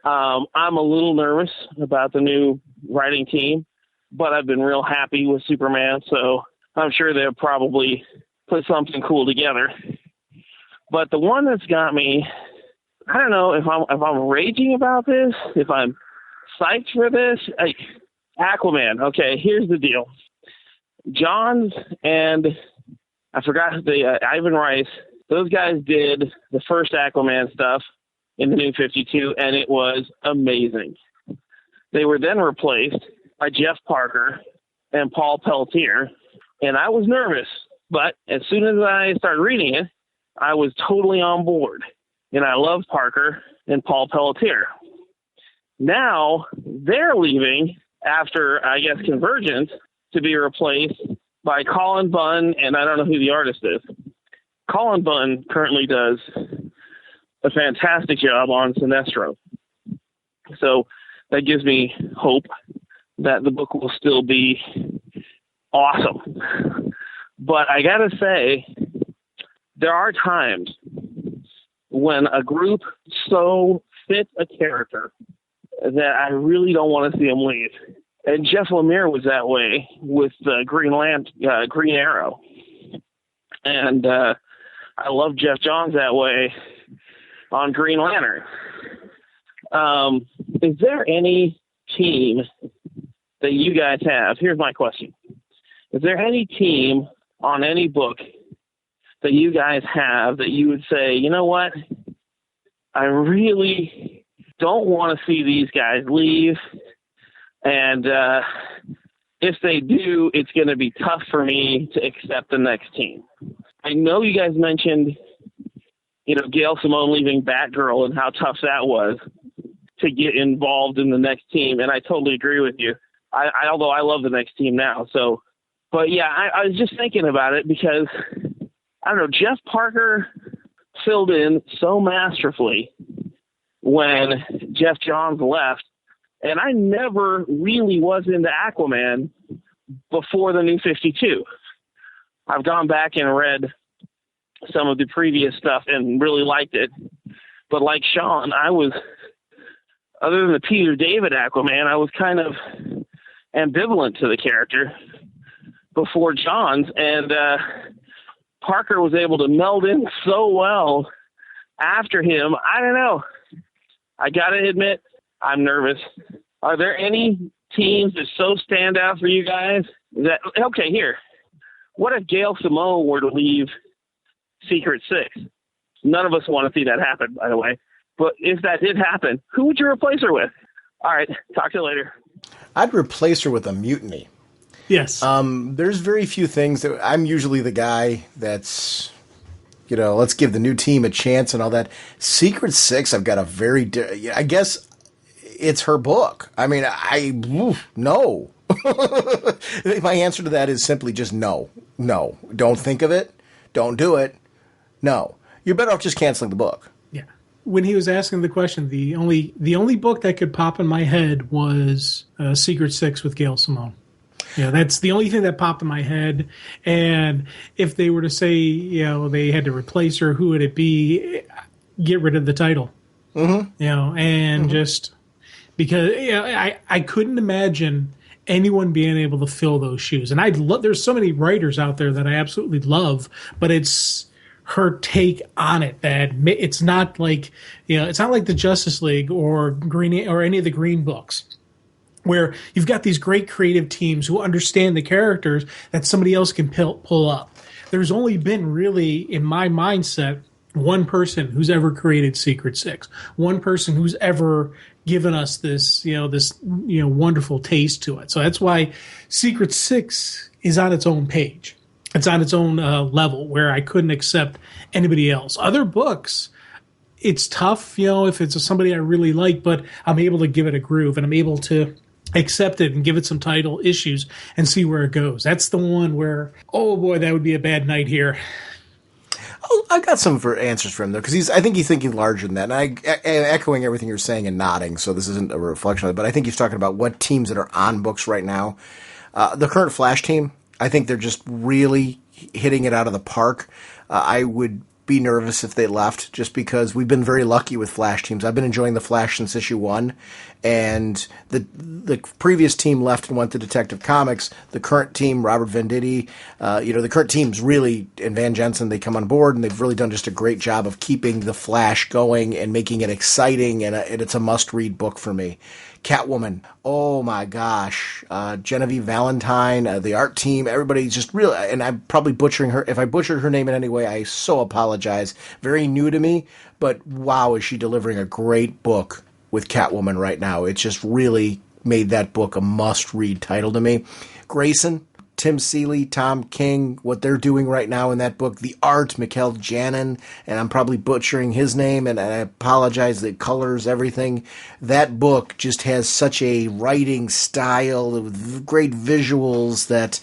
I'm a little nervous about the new writing team, but I've been real happy with Superman, so I'm sure they'll probably put something cool together. But the one that's got me, I don't know if I'm raging about this, if I'm psyched for this. Aquaman. Okay, here's the deal. Johns and I forgot Ivan Rice. Those guys did the first Aquaman stuff in the New 52, and it was amazing. They were then replaced by Jeff Parker and Paul Pelletier, and I was nervous, but as soon as I started reading it, I was totally on board, and I love Parker and Paul Pelletier. Now they're leaving after, I guess, Convergence to be replaced by Colin Bunn, and I don't know who the artist is. Colin Bunn currently does a fantastic job on Sinestro. So that gives me hope that the book will still be awesome. But I got to say, there are times when a group so fits a character that I really don't want to see them leave. And Jeff Lemire was that way with Green Arrow. And I love Jeff Johns that way on Green Lantern. Is there any team that you guys have? Here's my question. Is there any team on any book that you guys have that you would say, you know what? I really don't want to see these guys leave. And if they do, it's going to be tough for me to accept the next team. I know you guys mentioned, Gail Simone leaving Batgirl and how tough that was to get involved in the next team. And I totally agree with you. Although I love the next team now. So, but yeah, I was just thinking about it because, I don't know, Jeff Parker filled in so masterfully when Jeff Johns left. And I never really was into Aquaman before the New 52. I've gone back and read some of the previous stuff and really liked it. But like Sean, other than the Peter David Aquaman, I was kind of ambivalent to the character before Johns. And Parker was able to meld in so well after him. I don't know. I got to admit, I'm nervous. Are there any teams that so stand out for you guys that, okay, here, what if Gail Simone were to leave Secret Six? None of us want to see that happen, by the way. But if that did happen, who would you replace her with? All right, talk to you later. I'd replace her with a mutiny. Yes. There's very few things that I'm usually the guy that's, let's give the new team a chance and all that. Secret Six, I've got I guess it's her book. I mean, no. My answer to that is simply just no. No. Don't think of it. Don't do it. No. You're better off just canceling the book. Yeah. When he was asking the question, the only book that could pop in my head was Secret Six with Gail Simone. Yeah, that's the only thing that popped in my head. And if they were to say, they had to replace her, who would it be? Get rid of the title. Mm-hmm. And just because I couldn't imagine anyone being able to fill those shoes. And there's so many writers out there that I absolutely love, but it's her take on it that it's not like, it's not like the Justice League or Green or any of the Green books, where you've got these great creative teams who understand the characters that somebody else can pull up. There's only been really, in my mindset, one person who's ever created Secret Six, one person who's ever given us this wonderful taste to it. So that's why Secret Six is on its own page. It's on its own level where I couldn't accept anybody else. Other books, it's tough, if it's somebody I really like, but I'm able to give it a groove and I'm able to accept it and give it some title issues and see where it goes. That's the one where, oh boy, that would be a bad night here. Oh, I've got some answers for him, though, because I think he's thinking larger than that. And I echoing everything you're saying and nodding, so this isn't a reflection of it, but I think he's talking about what teams that are on books right now. The current Flash team, I think they're just really hitting it out of the park. I would be nervous if they left, just because we've been very lucky with Flash teams. I've been enjoying the Flash since issue 1, and the previous team left and went to Detective Comics. The current team, Robert Venditti, the current team's really, and Van Jensen, they come on board, and they've really done just a great job of keeping the Flash going and making it exciting, and it's a must-read book for me. Catwoman, oh my gosh, Genevieve Valentine, the art team, everybody's just real, and I'm probably butchering her. If I butchered her name in any way, I so apologize. Very new to me, but wow, is she delivering a great book with Catwoman right now. It's just really made that book a must-read title to me. Grayson, Tim Seeley, Tom King, what they're doing right now in that book, the art, Mikhail Janin, and I'm probably butchering his name, and I apologize, the colors, everything. That book just has such a writing style with great visuals that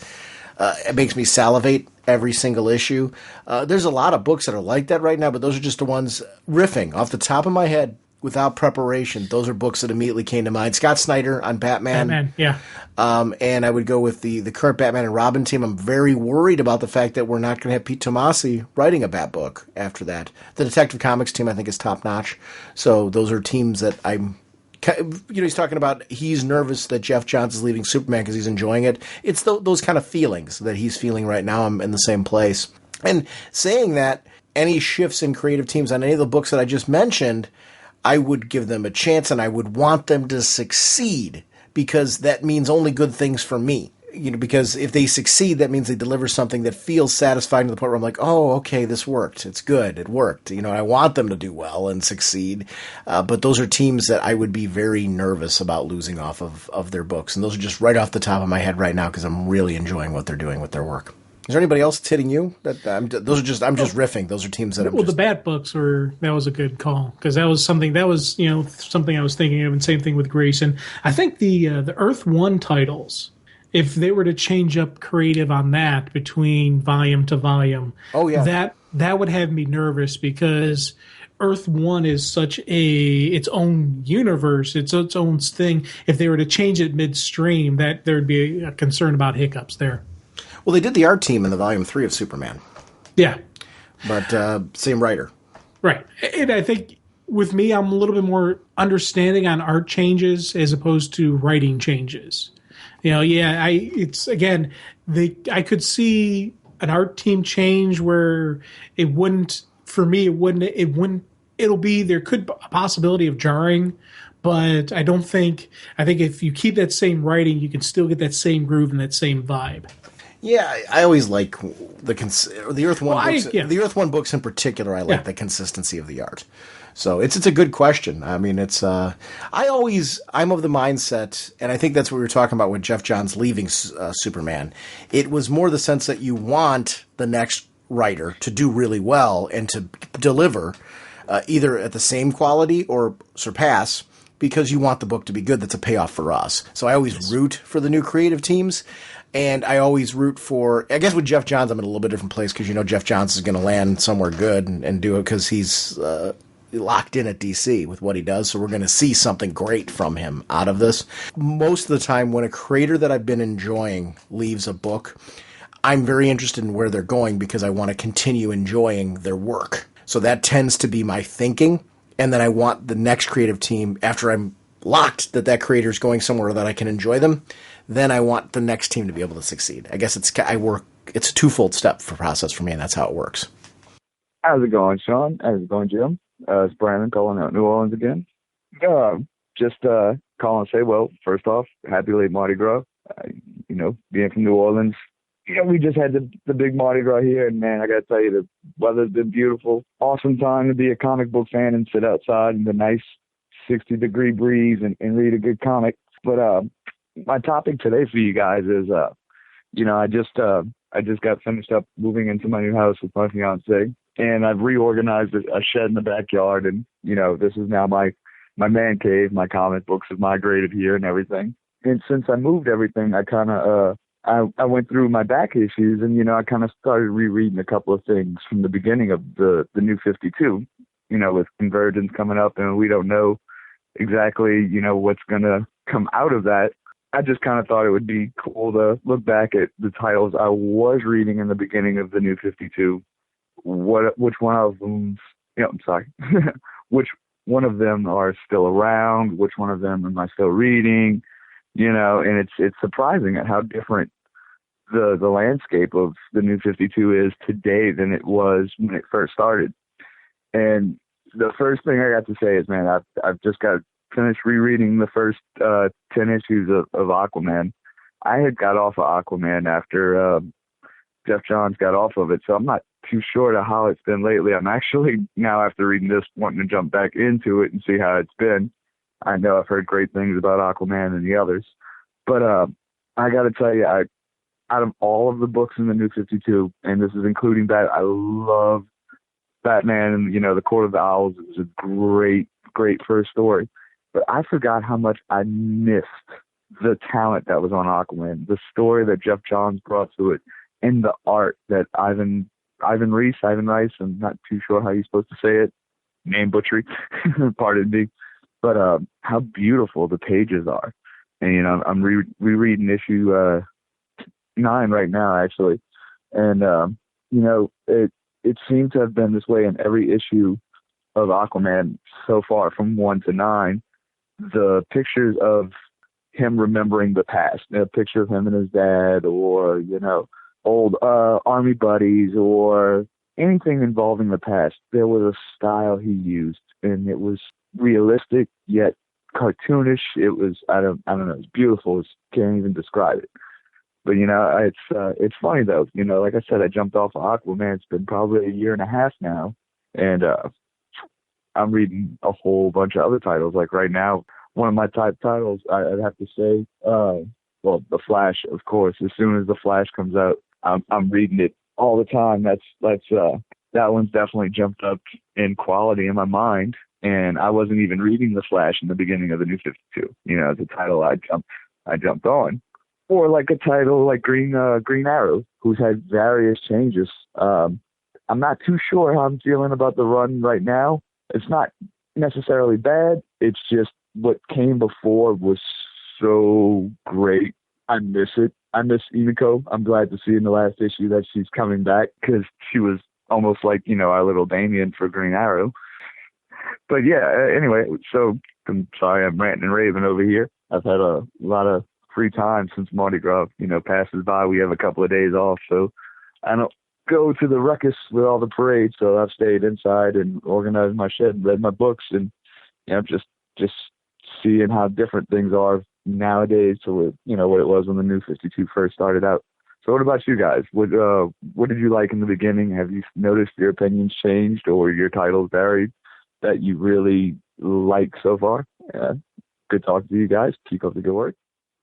it makes me salivate every single issue. There's a lot of books that are like that right now, but those are just the ones riffing off the top of my head without preparation. Those are books that immediately came to mind. Scott Snyder on Batman. Yeah. And I would go with the current Batman and Robin team. I'm very worried about the fact that we're not going to have Pete Tomasi writing a Bat book after that. The Detective Comics team, I think, is top-notch. So those are teams that I'm he's talking about he's nervous that Jeff Johns is leaving Superman because he's enjoying it. It's those kind of feelings that he's feeling right now. I'm in the same place. And saying that, any shifts in creative teams on any of the books that I just mentioned, I would give them a chance and I would want them to succeed because that means only good things for me. Because if they succeed, that means they deliver something that feels satisfying to the point where I'm like, oh, okay, this worked. It's good. It worked. I want them to do well and succeed. But those are teams that I would be very nervous about losing off of their books. And those are just right off the top of my head right now because I'm really enjoying what they're doing with their work. Is there anybody else that's hitting you? I'm just riffing. Those are teams that the Bat books that was a good call because that was something I was thinking of, and same thing with Grace. And I think the Earth One titles, if they were to change up creative on that between volume to volume, that would have me nervous because Earth One is such its own universe, it's its own thing. If they were to change it midstream, that there'd be a concern about hiccups there. Well, they did the art team in the volume 3 of Superman. Yeah. But same writer. Right. And I think with me, I'm a little bit more understanding on art changes as opposed to writing changes. I could see an art team change where there could a possibility of jarring, but I think if you keep that same writing, you can still get that same groove and that same vibe. Yeah, I always like the Earth One books. The Earth One books in particular, I like the consistency of the art. So it's a good question. I mean, I'm of the mindset, and I think that's what we were talking about with Jeff Johns leaving Superman. It was more the sense that you want the next writer to do really well and to deliver either at the same quality or surpass, because you want the book to be good. That's a payoff for us. So I always root for the new creative teams. And I always root for, I guess with Jeff Johns, I'm in a little bit different place because Jeff Johns is going to land somewhere good and do it because he's locked in at DC with what he does. So we're going to see something great from him out of this. Most of the time when a creator that I've been enjoying leaves a book, I'm very interested in where they're going because I want to continue enjoying their work. So that tends to be my thinking. And then I want the next creative team, after I'm locked that creator is going somewhere that I can enjoy them, then I want the next team to be able to succeed. I guess it's a twofold step for process for me, and that's how it works. How's it going, Sean? How's it going, Jim? It's Brandon calling out New Orleans again. Just calling to say, well, first off, happy late Mardi Gras. Being from New Orleans, we just had the big Mardi Gras here, and man, I got to tell you, the weather's been beautiful. Awesome time to be a comic book fan and sit outside in the nice 60-degree breeze and read a good comic. But my topic today for you guys is, I just got finished up moving into my new house with my fiance, and I've reorganized a shed in the backyard, and this is now my man cave. My comic books have migrated here and everything. And since I moved everything, I kind of I went through my back issues, and I kind of started rereading a couple of things from the beginning of the New 52. With Convergence coming up, and we don't know exactly what's going to come out of that. I just kind of thought it would be cool to look back at the titles I was reading in the beginning of the New 52. Which one of them? Which one of them are still around? Which one of them am I still reading? And it's surprising at how different the landscape of the New 52 is today than it was when it first started. And the first thing I got to say is, man, I've just got finished rereading the first 10 issues of Aquaman. I had got off of Aquaman after Jeff Johns got off of it, so I'm not too sure to how it's been lately. I'm actually now, after reading this, wanting to jump back into it and see how it's been. I know I've heard great things about Aquaman and the others, but I got to tell you, out of all of the books in the New 52, and this is including that, I love Batman and the Court of the Owls. It was a great first story. But I forgot how much I missed the talent that was on Aquaman, the story that Jeff Johns brought to it, and the art that Ivan Rice, I'm not too sure how you're supposed to say it, name butchery, pardon me, but how beautiful the pages are. And, I'm rereading issue 9 right now, actually. And, it seemed to have been this way in every issue of Aquaman so far, from 1 to 9. the pictures of him remembering the past, a picture of him and his dad, or, you know, old army buddies, or anything involving the past. There was a style he used, and it was realistic yet cartoonish. It was, I don't know, it's beautiful. Can't even describe it. But, you know, it's funny though. You know, like I said, I jumped off of Aquaman. It's been probably a year and a half now, and I'm reading a whole bunch of other titles. Like right now, one of my top titles, I'd have to say, well, The Flash, of course. As soon as The Flash comes out, I'm reading it all the time. That one's definitely jumped up in quality in my mind. And I wasn't even reading The Flash in the beginning of the New 52. You know, the title I jumped on. Or like a title like Green Arrow, who's had various changes. I'm not too sure how I'm feeling about the run right now. It's not necessarily bad. It's just what came before was so great. I miss it. I miss Emiko. I'm glad to see in the last issue that she's coming back, because she was almost like, you know, our little Damien for Green Arrow. But yeah, anyway, so I'm sorry I'm ranting and raving over here. I've had a lot of free time since Mardi Gras, you know, passes by. We have a couple of days off, so I don't go to the ruckus with all the parades. So I've stayed inside and organized my shed and read my books, and, you know, just seeing how different things are nowadays to, you know, what it was when the New 52 first started out. So what about you guys? What did you like in the beginning? Have you noticed your opinions changed or your titles varied that you really like so far? Good talking to you guys. Keep up the good work.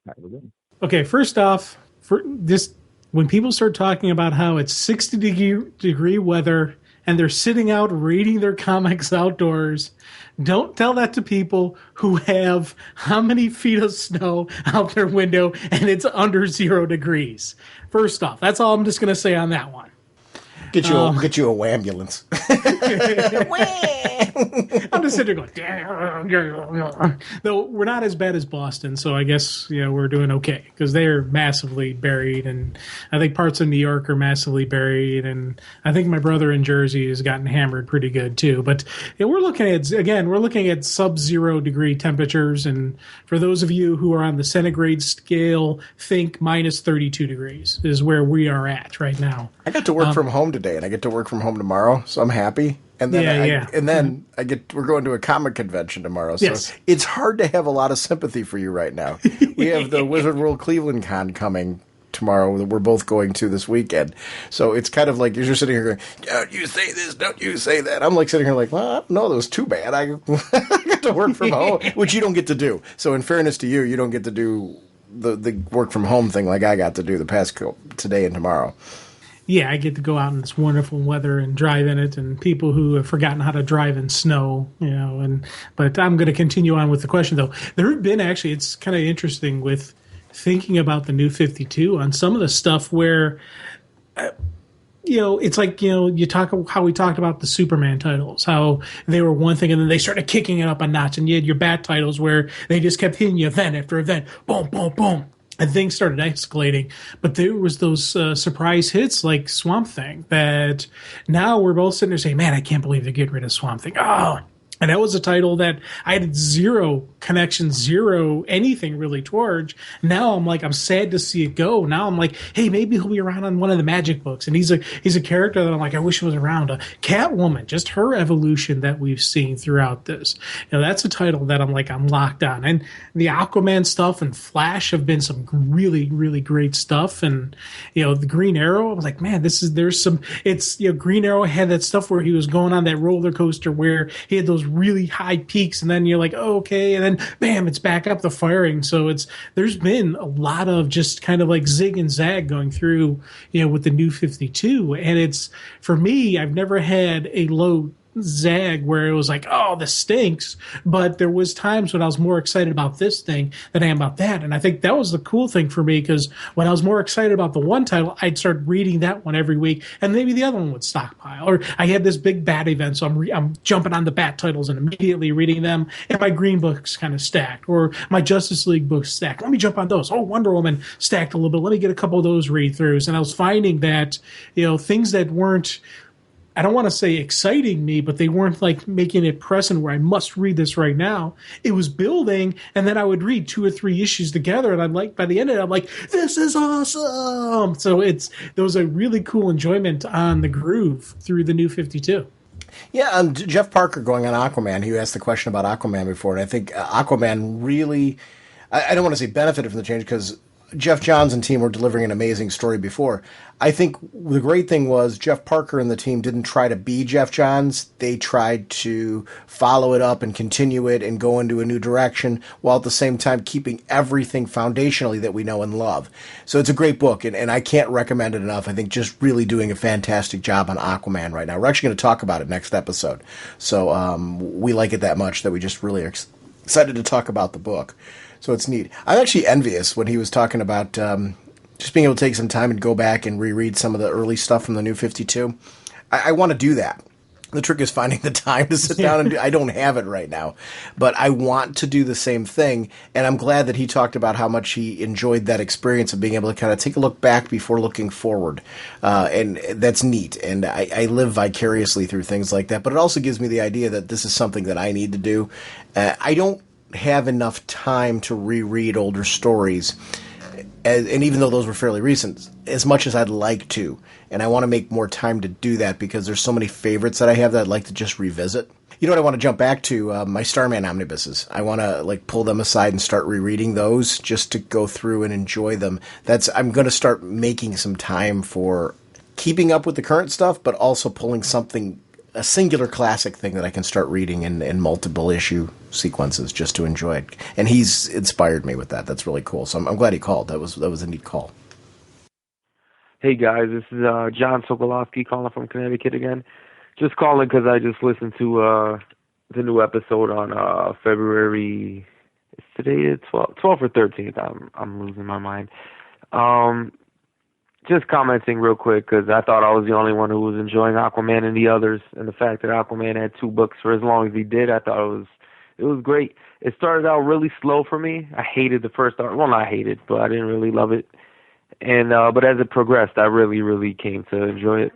Have a good one. Okay, first off, for this, when people start talking about how it's 60-degree weather and they're sitting out reading their comics outdoors, don't tell that to people who have how many feet of snow out their window and it's under 0 degrees. First off, that's all I'm just going to say on that one. Get you a wambulance. I'm just sitting there going, though we're not as bad as Boston, so I guess, you know, we're doing okay, because they're massively buried, and I think parts of New York are massively buried, and I think my brother in Jersey has gotten hammered pretty good too. But you know, we're looking at sub-0 degree temperatures, and for those of you who are on the centigrade scale, think minus 32 degrees is where we are at right now. I got to work from home today, and I get to work from home tomorrow, so I'm happy. And then we're going to a comic convention tomorrow, so yes. It's hard to have a lot of sympathy for you right now. We have the Wizard World Cleveland Con coming tomorrow that we're both going to this weekend, so it's kind of like you're just sitting here going, "Don't you say this? Don't you say that?" I'm like sitting here like, "Well, no, that was too bad. I got to work from home," which you don't get to do. So in fairness to you, you don't get to do the work from home thing like I got to do the past today and tomorrow. Yeah, I get to go out in this wonderful weather and drive in it, and people who have forgotten how to drive in snow, you know. But I'm going to continue on with the question, though. There have been actually, it's kind of interesting with thinking about the New 52 on some of the stuff where, you know, it's like, you know, you talk how we talked about the Superman titles, how they were one thing and then they started kicking it up a notch, and you had your Bat titles where they just kept hitting you event after event, boom, boom, boom. And things started escalating, but there was those surprise hits like Swamp Thing that now we're both sitting there saying, man, I can't believe they're getting rid of Swamp Thing. Oh, and that was a title that I had zero connection, zero anything really towards. Now I'm like, I'm sad to see it go. Now I'm like, hey, maybe he'll be around on one of the Magic books. And he's a character that I'm like, I wish he was around. Catwoman, just her evolution that we've seen throughout this. You know, that's a title that I'm like, I'm locked on. And the Aquaman stuff and Flash have been some really, really great stuff. And, you know, the Green Arrow, I was like, man, Green Arrow had that stuff where he was going on that roller coaster where he had those really high peaks, and then you're like, oh, okay, and then bam, it's back up the firing. So there's been a lot of just kind of like zig and zag going through, you know, with the New 52. And it's, for me, I've never had a low zag where it was like, oh, this stinks, but there was times when I was more excited about this thing than I am about that. And I think that was the cool thing for me, because when I was more excited about the one title, I'd start reading that one every week, and maybe the other one would stockpile. Or I had this big Bat event, so I'm jumping on the Bat titles and immediately reading them, and my Green books kind of stacked, or my Justice League books stacked. Let me jump on those. Oh, Wonder Woman stacked a little bit. Let me get a couple of those read-throughs. And I was finding that, you know, things that weren't I don't want to say exciting me, but they weren't like making it pressing where I must read this right now. It was building, and then I would read 2 or 3 issues together, and I'm like, by the end of it, I'm like, this is awesome. So there was a really cool enjoyment on the groove through the New 52. Yeah, Jeff Parker going on Aquaman, he asked the question about Aquaman before, and I think Aquaman really, I don't want to say benefited from the change because Jeff Johns and team were delivering an amazing story before. I think the great thing was Jeff Parker and the team didn't try to be Jeff Johns. They tried to follow it up and continue it and go into a new direction while at the same time keeping everything foundationally that we know and love. So it's a great book, and I can't recommend it enough. I think just really doing a fantastic job on Aquaman right now. We're actually going to talk about it next episode. So we like it that much that we just really are excited to talk about the book. So it's neat. I'm actually envious when he was talking about just being able to take some time and go back and reread some of the early stuff from the New 52. I want to do that. The trick is finding the time to sit down and do. I don't have it right now, but I want to do the same thing. And I'm glad that he talked about how much he enjoyed that experience of being able to kind of take a look back before looking forward. And that's neat. And I live vicariously through things like that, but it also gives me the idea that this is something that I need to do. I don't have enough time to reread older stories, and even though those were fairly recent, as much as I'd like to, and I want to make more time to do that because there's so many favorites that I have that I'd like to just revisit. You know what I want to jump back to? My Starman omnibuses. I want to pull them aside and start rereading those just to go through and enjoy them. I'm going to start making some time for keeping up with the current stuff, but also pulling a singular classic thing that I can start reading in multiple issue sequences just to enjoy it. And he's inspired me with that. That's really cool. So I'm glad he called. That was a neat call. Hey guys, this is John Sokolowski calling from Connecticut again. Just calling because I just listened to the new episode on February. Is today 12th or 13th? I'm losing my mind. Just commenting real quick because I thought I was the only one who was enjoying Aquaman and the others, and the fact that Aquaman had 2 books for as long as he did, I thought it was great. It started out really slow for me. I hated the first art. Well, not hated, but I didn't really love it. And but as it progressed, I really, really came to enjoy it.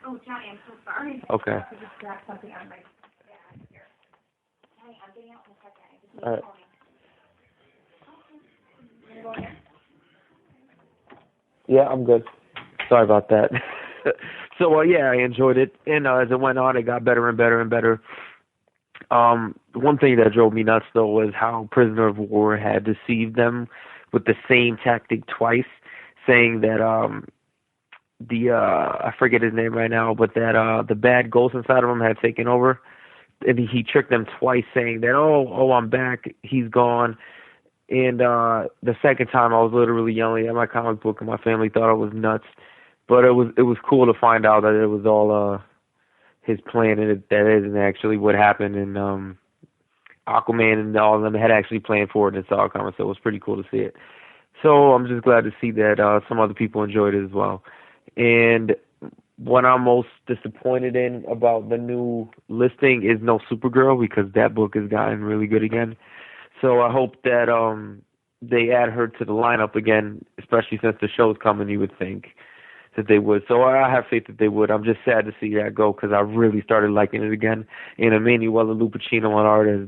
Oh, Johnny, I'm so sorry. Okay. I just grabbed something out of my here. Johnny, I'm getting out in a second. I just need All right. to call me. Yeah, I'm good. Sorry about that. So, yeah, I enjoyed it. And as it went on, it got better and better and better. One thing that drove me nuts, though, was how Prisoner of War had deceived them with the same tactic twice, saying that I forget his name right now, but that the bad ghost inside of him had taken over. And he tricked them twice, saying that, oh, I'm back, he's gone. And the second time, I was literally yelling at my comic book, and my family thought I was nuts. But it was cool to find out that it was all his plan, and that isn't actually what happened. And Aquaman and all of them had actually planned for it and saw it coming, so it was pretty cool to see it. So I'm just glad to see that some other people enjoyed it as well. And what I'm most disappointed in about the new listing is no Supergirl, because that book has gotten really good again. So I hope that they add her to the lineup again, especially since the show's coming. You would think that they would. So I have faith that they would. I'm just sad to see that go because I really started liking it again. And Emanuela Lupacino on art has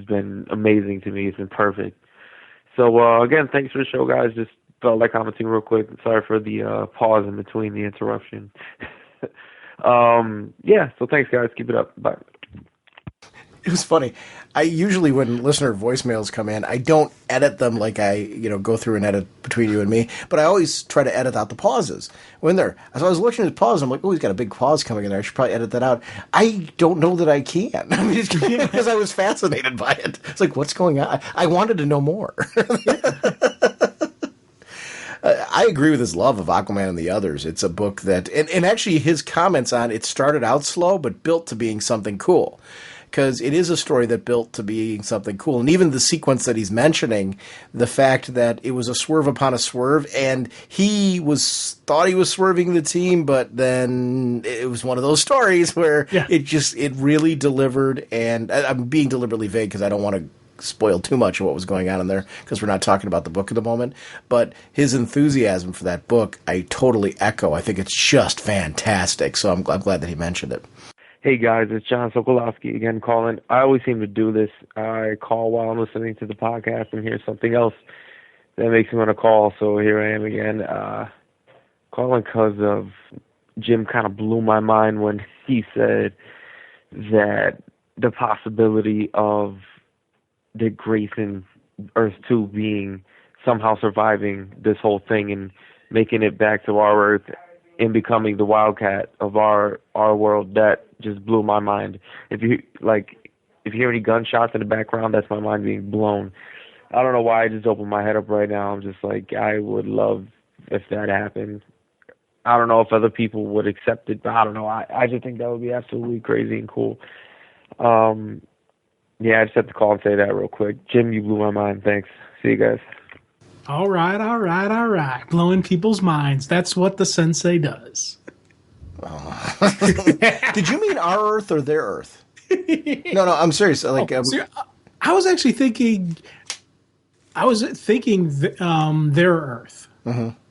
been amazing to me. It's been perfect. So again, thanks for the show, guys. Just felt like commenting real quick. Sorry for the pause in between the interruption. Yeah. So thanks, guys. Keep it up. Bye. It was funny. I usually, when listener voicemails come in, I don't edit them like I, go through and edit between you and me, but I always try to edit out the pauses when they're. So I was looking at the pause, I'm like, oh, he's got a big pause coming in there. I should probably edit that out. I don't know that I can. I mean, because I was fascinated by it. It's like, what's going on? I wanted to know more. I agree with his love of Aquaman and the others. It's a book that, and actually his comments on it started out slow, but built to being something cool. Because it is a story that built to being something cool. And even the sequence that he's mentioning, the fact that it was a swerve upon a swerve, and he thought he was swerving the team, but then it was one of those stories where it really delivered. And I'm being deliberately vague because I don't want to spoil too much of what was going on in there because we're not talking about the book at the moment. But his enthusiasm for that book, I totally echo. I think it's just fantastic. So I'm glad that he mentioned it. Hey guys, it's John Sokolowski again calling. I always seem to do this. I call while I'm listening to the podcast and hear something else that makes me want to call. So here I am again, calling because of Jim kind of blew my mind when he said that the possibility of Dick Grayson, Earth 2, being somehow surviving this whole thing and making it back to our Earth and becoming the Wildcat of our world, that just blew my mind. If you hear any gunshots in the background, that's my mind being blown. I don't know why I just opened my head up right now. I'm just like, I would love if that happened. I don't know if other people would accept it, but I don't know. I just think that would be absolutely crazy and cool. Yeah, I just have to call and say that real quick. Jim, you blew my mind. Thanks. See you guys. All right. Blowing people's minds. That's what the sensei does. Oh. Did you mean our Earth or their Earth? No, I'm serious. Like, I was actually thinking. Their Earth,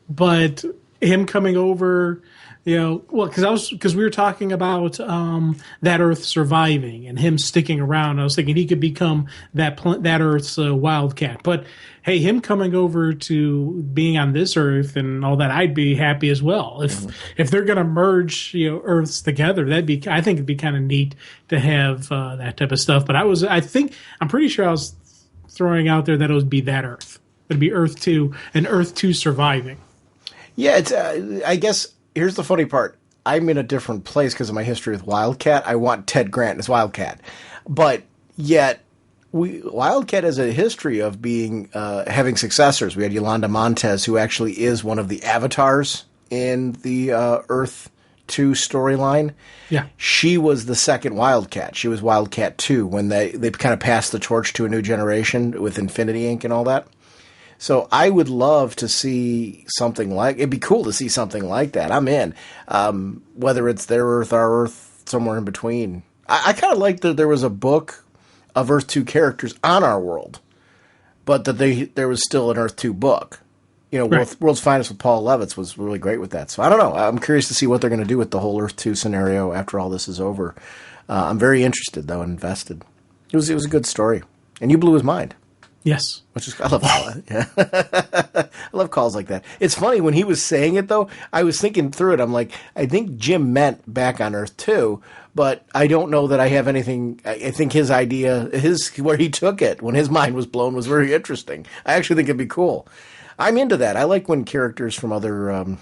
but him coming over, because we were talking about that Earth surviving and him sticking around. I was thinking he could become that Earth's Wildcat. But hey, him coming over to being on this Earth and all that, I'd be happy as well. If they're going to merge, Earths together, I think it'd be kind of neat to have that type of stuff. But I'm pretty sure I was throwing out there that it would be that Earth. It'd be Earth 2 and Earth 2 surviving. Yeah, it's. I guess here's the funny part. I'm in a different place because of my history with Wildcat. I want Ted Grant as Wildcat, but yet Wildcat has a history of being having successors. We had Yolanda Montez, who actually is one of the avatars in the Earth 2 storyline. Yeah, she was the second Wildcat. She was Wildcat 2 when they kind of passed the torch to a new generation with Infinity Inc. and all that. So I would love to see something it'd be cool to see something like that. I'm in. Whether it's their Earth, our Earth, somewhere in between. I kind of like that there was a book of Earth 2 characters on our world, but that there was still an Earth 2 book. Right. World's Finest with Paul Levitz was really great with that. So I don't know. I'm curious to see what they're going to do with the whole Earth 2 scenario after all this is over. I'm very interested, though, and invested. It was a good story. And you blew his mind. Yes. I love I love calls like that. It's funny, when he was saying it, though, I was thinking through it. I'm like, I think Jim meant back on Earth 2, but I don't know that I have anything. I think his idea, where he took it when his mind was blown, was very interesting. I actually think it'd be cool. I'm into that. I like when characters from other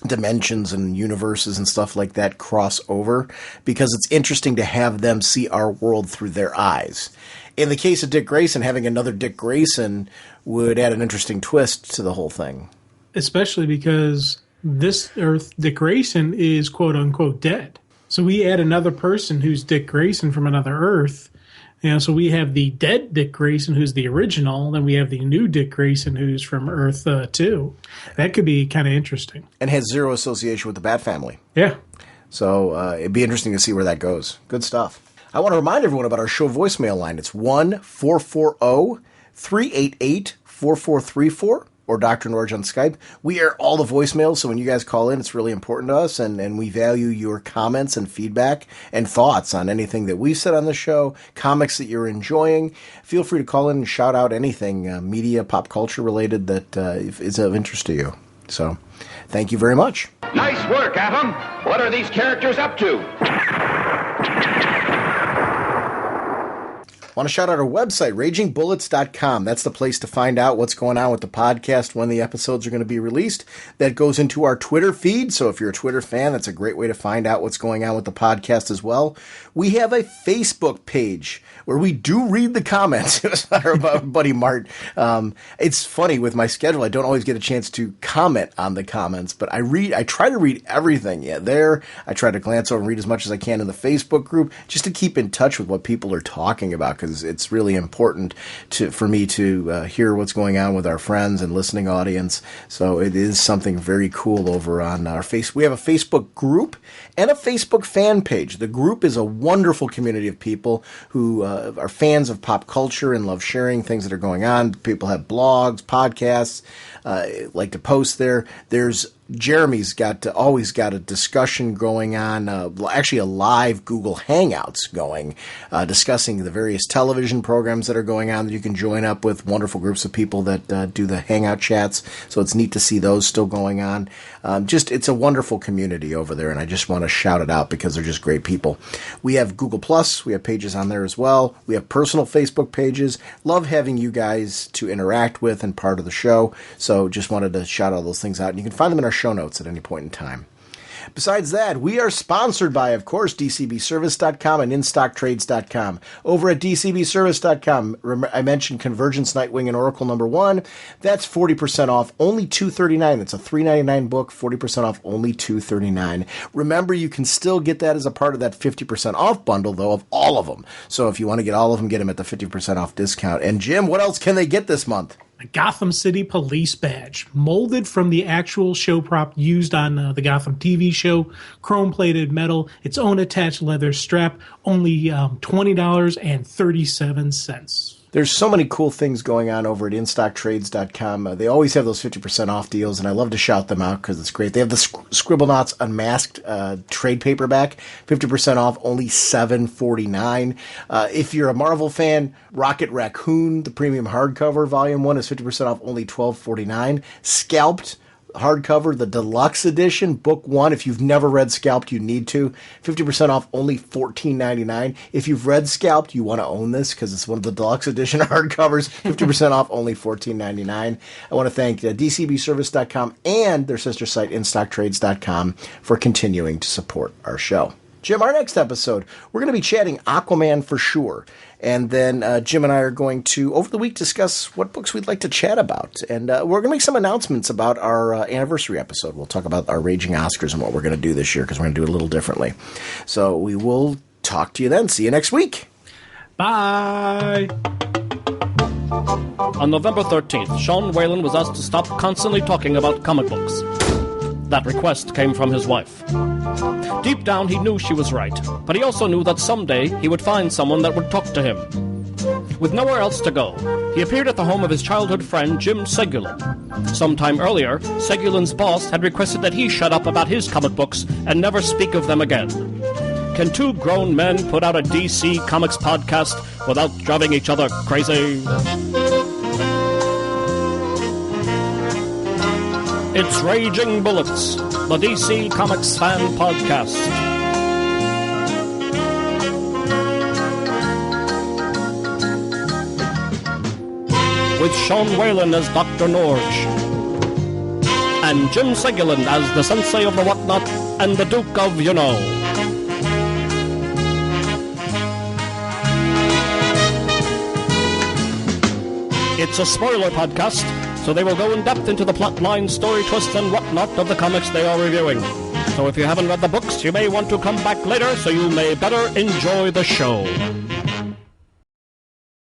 dimensions and universes and stuff like that cross over, because it's interesting to have them see our world through their eyes. In the case of Dick Grayson, having another Dick Grayson would add an interesting twist to the whole thing. Especially because this Earth, Dick Grayson, is quote-unquote dead. So we add another person who's Dick Grayson from another Earth. So we have the dead Dick Grayson, who's the original. Then we have the new Dick Grayson, who's from Earth 2. That could be kind of interesting. And has zero association with the Bat family. Yeah. So it'd be interesting to see where that goes. Good stuff. I want to remind everyone about our show voicemail line. It's 1-440-388-4434 or drnorge on Skype. We air all the voicemails, so when you guys call in, it's really important to us, and we value your comments and feedback and thoughts on anything that we've said on the show, comics that you're enjoying. Feel free to call in and shout out anything media, pop culture related that is of interest to you. So, thank you very much. Nice work, Atom. What are these characters up to? Want to shout out our website, ragingbullets.com. That's the place to find out what's going on with the podcast, when the episodes are going to be released. That goes into our Twitter feed, so if you're a Twitter fan, that's a great way to find out what's going on with the podcast as well. We have a Facebook page where we do read the comments. It was our buddy Mart. It's funny, with my schedule, I don't always get a chance to comment on the comments, but I try to read everything there. I try to glance over and read as much as I can in the Facebook group, just to keep in touch with what people are talking about, because it's really important for me to hear what's going on with our friends and listening audience. So it is something very cool over on our We have a Facebook group and a Facebook fan page. The group is a wonderful community of people who are fans of pop culture and love sharing things that are going on. People have blogs, podcasts, like to post there. There's Jeremy's always got a discussion going on, actually a live Google Hangouts going, discussing the various television programs that are going on that you can join up with, wonderful groups of people that do the Hangout chats. So it's neat to see those still going on. It's a wonderful community over there, and I just want to shout it out because they're just great people. We have Google Plus. We have pages on there as well. We have personal Facebook pages. Love having you guys to interact with and part of the show. So just wanted to shout all those things out. And you can find them in our show notes at any point in time. Besides that, we are sponsored by, of course, DCBService.com and InStockTrades.com. Over at DCBService.com, I mentioned Convergence, Nightwing, and Oracle #1. That's 40% off, only $239. That's a $399 book, 40% off, only $239. Remember, you can still get that as a part of that 50% off bundle, though, of all of them. So if you want to get all of them, get them at the 50% off discount. And Jim, what else can they get this month? A Gotham City police badge, molded from the actual show prop used on the Gotham TV show, chrome-plated metal, its own attached leather strap, only $20.37. There's so many cool things going on over at InStockTrades.com. They always have those 50% off deals, and I love to shout them out because it's great. They have the Scribblenauts Unmasked trade paperback, 50% off, only $7.49. If you're a Marvel fan, Rocket Raccoon, the premium hardcover, Volume 1 is 50% off, only $12.49. Scalped hardcover, the deluxe edition, book 1. If you've never read Scalped, you need to. 50% off, only $14.99. If you've read Scalped, you want to own this because it's one of the deluxe edition hardcovers. 50% off, only $14.99. I want to thank DCBService.com and their sister site, InStockTrades.com, for continuing to support our show. Jim, our next episode, we're going to be chatting Aquaman for sure. And then Jim and I are going to, over the week, discuss what books we'd like to chat about. And we're going to make some announcements about our anniversary episode. We'll talk about our Raging Oscars and what we're going to do this year, because we're going to do it a little differently. So we will talk to you then. See you next week. Bye. On November 13th, Sean Whalen was asked to stop constantly talking about comic books. That request came from his wife. Deep down, he knew she was right, but he also knew that someday he would find someone that would talk to him. With nowhere else to go, he appeared at the home of his childhood friend Jim Segulin. Sometime earlier, Segulin's boss had requested that he shut up about his comic books and never speak of them again. Can two grown men put out a DC Comics podcast without driving each other crazy? It's Raging Bullets, the DC Comics fan podcast. With Sean Whalen as Dr. Norge, and Jim Segulin as the Sensei of the Whatnot and the Duke of You Know. It's a spoiler podcast, so they will go in depth into the plotline, story twists, and whatnot of the comics they are reviewing. So if you haven't read the books, you may want to come back later so you may better enjoy the show.